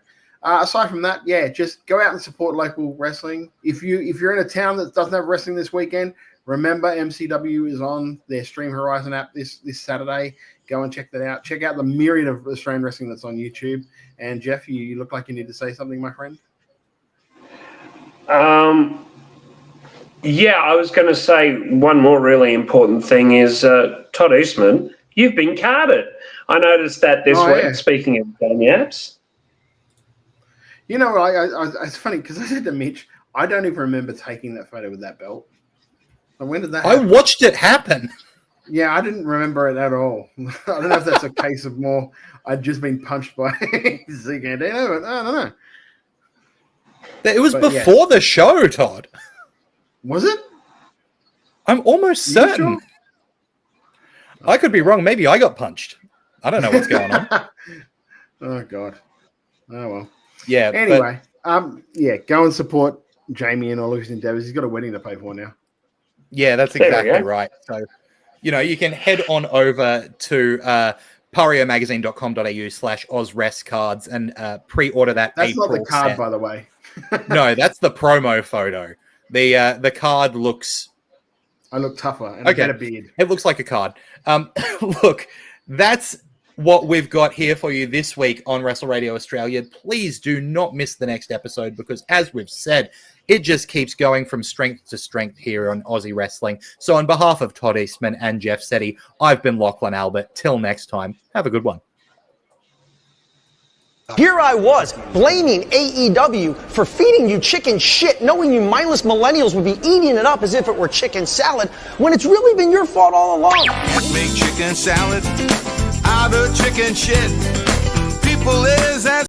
aside from that, just go out and support local wrestling. If you're in a town that doesn't have wrestling this weekend, remember, MCW is on their Stream Horizon app this Saturday. Go and check that out. Check out the myriad of Australian wrestling that's on YouTube. And Jeff, you look like you need to say something, my friend. Yeah, I was going to say one more really important thing is Todd Eastman, you've been carded. I noticed that this week, yeah. speaking of Danyaps. You know, it's funny because I said to Mitch, I don't even remember taking that photo with that belt. And when did that happen? I watched it happen. Yeah, I didn't remember it at all. I don't know if that's a case of more I'd just been punched by Zigandino, but I don't know. It was before the show, Todd. Was it? I'm almost certain. Sure? I could be wrong. Maybe I got punched. I don't know what's going on. Oh, God. Oh, well. Yeah. Anyway, go and support Jamie and all of his endeavors. He's got a wedding to pay for now. Yeah, that's exactly right. So, you can head on over to pariomagazine.com.au/OzRestCards and pre-order that. That's April not the card, set. by the way. No, that's the promo photo. The card looks... I look tougher and a better beard. It looks like a card. Look, that's what we've got here for you this week on Wrestle Radio Australia. Please do not miss the next episode because, as we've said, it just keeps going from strength to strength here on Aussie Wrestling. So on behalf of Todd Eastman and Jeff Setti, I've been Lachlan Albert. Till next time, have a good one. Here I was, blaming AEW for feeding you chicken shit, knowing you mindless millennials would be eating it up as if it were chicken salad, when it's really been your fault all along. Make chicken salad out of chicken shit. People is as